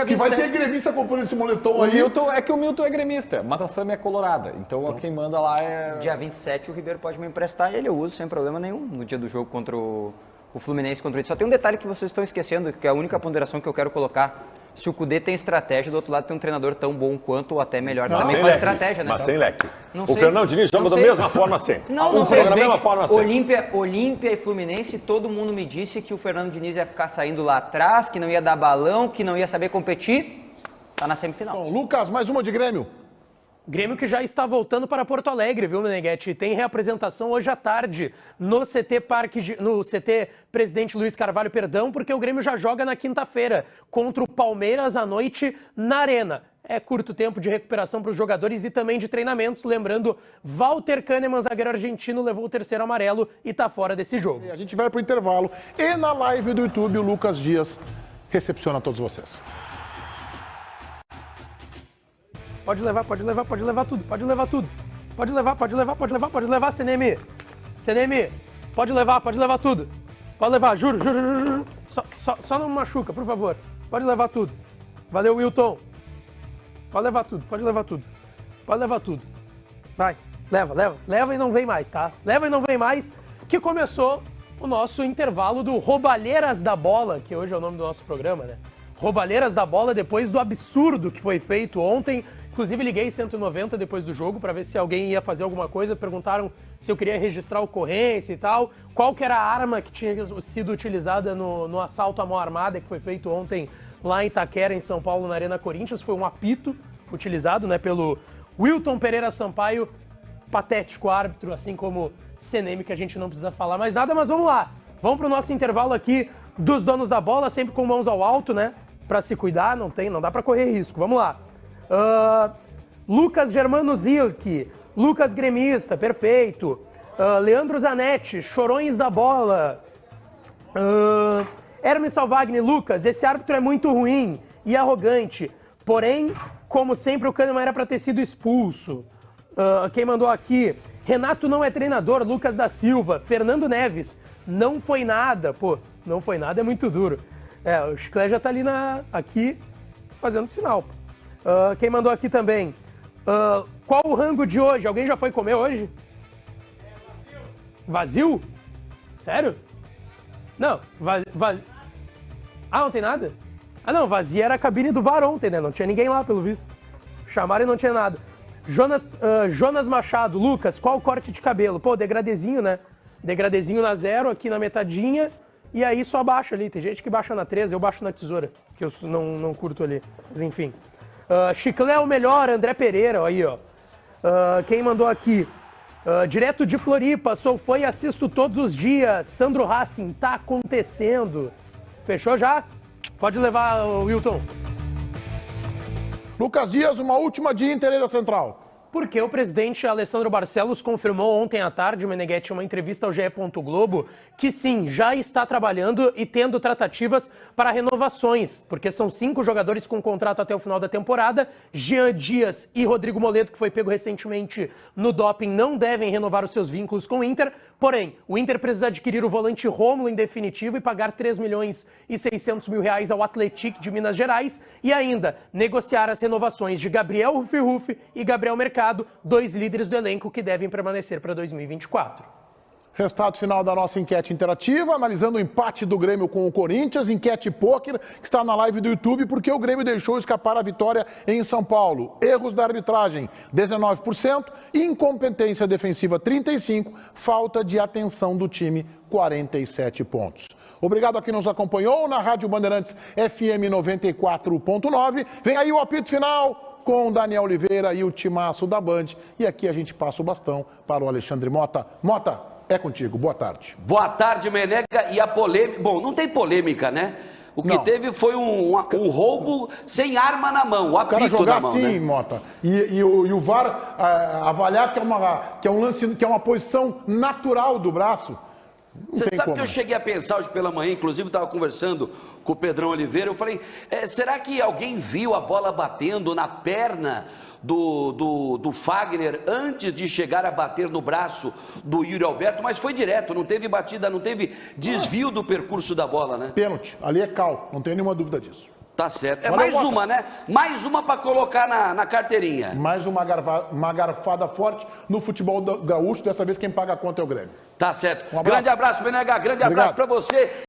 B: Que vai ter gremista comprando esse moletom aí.
G: É que o Milton é gremista, mas a Sam é colorada. Então quem manda lá é...
I: Dia 27 o Ribeiro pode me emprestar e ele eu uso sem problema nenhum no dia do jogo contra o Fluminense contra ele. Só tem um detalhe que vocês estão esquecendo, que é a única ponderação que eu quero colocar. Se o Cudê tem estratégia, do outro lado tem um treinador tão bom quanto ou até melhor também faz estratégia, né?
J: Mas sem leque. O Fernando Diniz joga da mesma forma sempre.
I: Não sei. Da mesma forma sempre. Olímpia e Fluminense, todo mundo me disse que o Fernando Diniz ia ficar saindo lá atrás, que não ia dar balão, que não ia saber competir. Tá na semifinal.
B: Lucas, mais uma de Grêmio.
C: Grêmio que já está voltando para Porto Alegre, viu, Meneghetti? Tem reapresentação hoje à tarde no CT Presidente Luiz Carvalho, porque o Grêmio já joga na quinta-feira contra o Palmeiras à noite na Arena. É curto tempo de recuperação para os jogadores e também de treinamentos. Lembrando, Walter Kahneman, zagueiro argentino, levou o terceiro amarelo e está fora desse jogo.
B: A gente vai para o intervalo e na live do YouTube o Lucas Dias recepciona todos vocês.
C: Pode levar tudo. Pode levar, CNM. Pode levar tudo. Pode levar, juro. Só não machuca, por favor. Pode levar tudo. Valeu, Wilton. Pode levar tudo. Vai, leva e não vem mais, tá? Leva e não vem mais, que começou o nosso intervalo do Roubalheiras da Bola, que hoje é o nome do nosso programa, né? Roubalheiras da Bola, depois do absurdo que foi feito ontem. Inclusive, liguei 190 depois do jogo para ver se alguém ia fazer alguma coisa. Perguntaram se eu queria registrar ocorrência e tal. Qual que era a arma que tinha sido utilizada no assalto à mão armada que foi feito ontem lá em Itaquera, em São Paulo, na Arena Corinthians. Foi um apito utilizado, né, pelo Wilton Pereira Sampaio. Patético árbitro, assim como CNM, que a gente não precisa falar mais nada. Mas vamos lá. Vamos para o nosso intervalo aqui dos donos da bola, sempre com mãos ao alto, né? Para se cuidar, não dá para correr risco. Vamos lá. Lucas Germano Zilk, Lucas Gremista, perfeito. Leandro Zanetti, Chorões da Bola. Hermes Salvagni, Lucas, esse árbitro é muito ruim e arrogante. Porém, como sempre, o Kahneman era para ter sido expulso. Quem mandou aqui? Renato não é treinador, Lucas da Silva. Fernando Neves, não foi nada. Pô, não foi nada é muito duro. O Chiclé já tá ali aqui fazendo sinal. Quem mandou aqui também? Qual o rango de hoje? Alguém já foi comer hoje? Vazio? Sério? Não, não tem nada? Não, vazia era a cabine do VAR ontem, né? Não tinha ninguém lá, pelo visto. Chamaram e não tinha nada. Jonas Machado, Lucas, qual o corte de cabelo? Pô, degradezinho, né? Degradezinho na 0, aqui na metadinha, e aí só baixa ali. Tem gente que baixa na 13, eu baixo na tesoura, que eu não curto ali. Mas enfim. Chiclé é o melhor, André Pereira, aí, ó. Quem mandou aqui? Direto de Floripa, sou fã e assisto todos os dias. Sandro Racing, tá acontecendo. Fechou já? Pode levar, Wilton.
B: Lucas Dias, uma última de Inter da Central.
C: Porque o presidente Alessandro Barcelos confirmou ontem à tarde, Meneghetti, em uma entrevista ao GE. Globo, que sim, já está trabalhando e tendo tratativas para renovações, porque são 5 jogadores com contrato até o final da temporada. Jean Dias e Rodrigo Moledo, que foi pego recentemente no doping, não devem renovar os seus vínculos com o Inter. Porém, o Inter precisa adquirir o volante Rômulo em definitivo e pagar 3.600.000 reais ao Atlético de Minas Gerais e ainda negociar as renovações de Gabriel Rufi e Gabriel Mercado, 2 líderes do elenco que devem permanecer para 2024.
B: Resultado final da nossa enquete interativa, analisando o empate do Grêmio com o Corinthians, enquete pôquer, que está na live do YouTube, porque o Grêmio deixou escapar a vitória em São Paulo. Erros da arbitragem, 19%, incompetência defensiva, 35%, falta de atenção do time, 47 pontos. Obrigado a quem nos acompanhou na Rádio Bandeirantes FM 94.9. Vem aí o apito final com Daniel Oliveira e o timaço da Band. E aqui a gente passa o bastão para o Alexandre Mota. Mota, é contigo. Boa tarde.
O: Boa tarde, Menega. E a polêmica... Bom, não tem polêmica, né? O que teve foi um roubo sem arma na mão, o apito na mão,
B: assim,
O: né?
B: Mota. E o VAR avaliar que é um lance, que é uma posição natural do braço.
O: Você sabe que eu cheguei a pensar hoje pela manhã, inclusive estava conversando com o Pedrão Oliveira, eu falei, será que alguém viu a bola batendo na perna do Fagner antes de chegar a bater no braço do Yuri Alberto? Mas foi direto, não teve batida, não teve desvio do percurso da bola, né?
B: Pênalti, ali é cal, não tem nenhuma dúvida disso.
O: Tá certo. É mais uma, né? Mais uma para colocar na carteirinha.
B: Mais uma garfada forte no futebol gaúcho. Dessa vez quem paga a conta é o Grêmio.
O: Tá certo. Grande abraço, Menega. Grande abraço para você.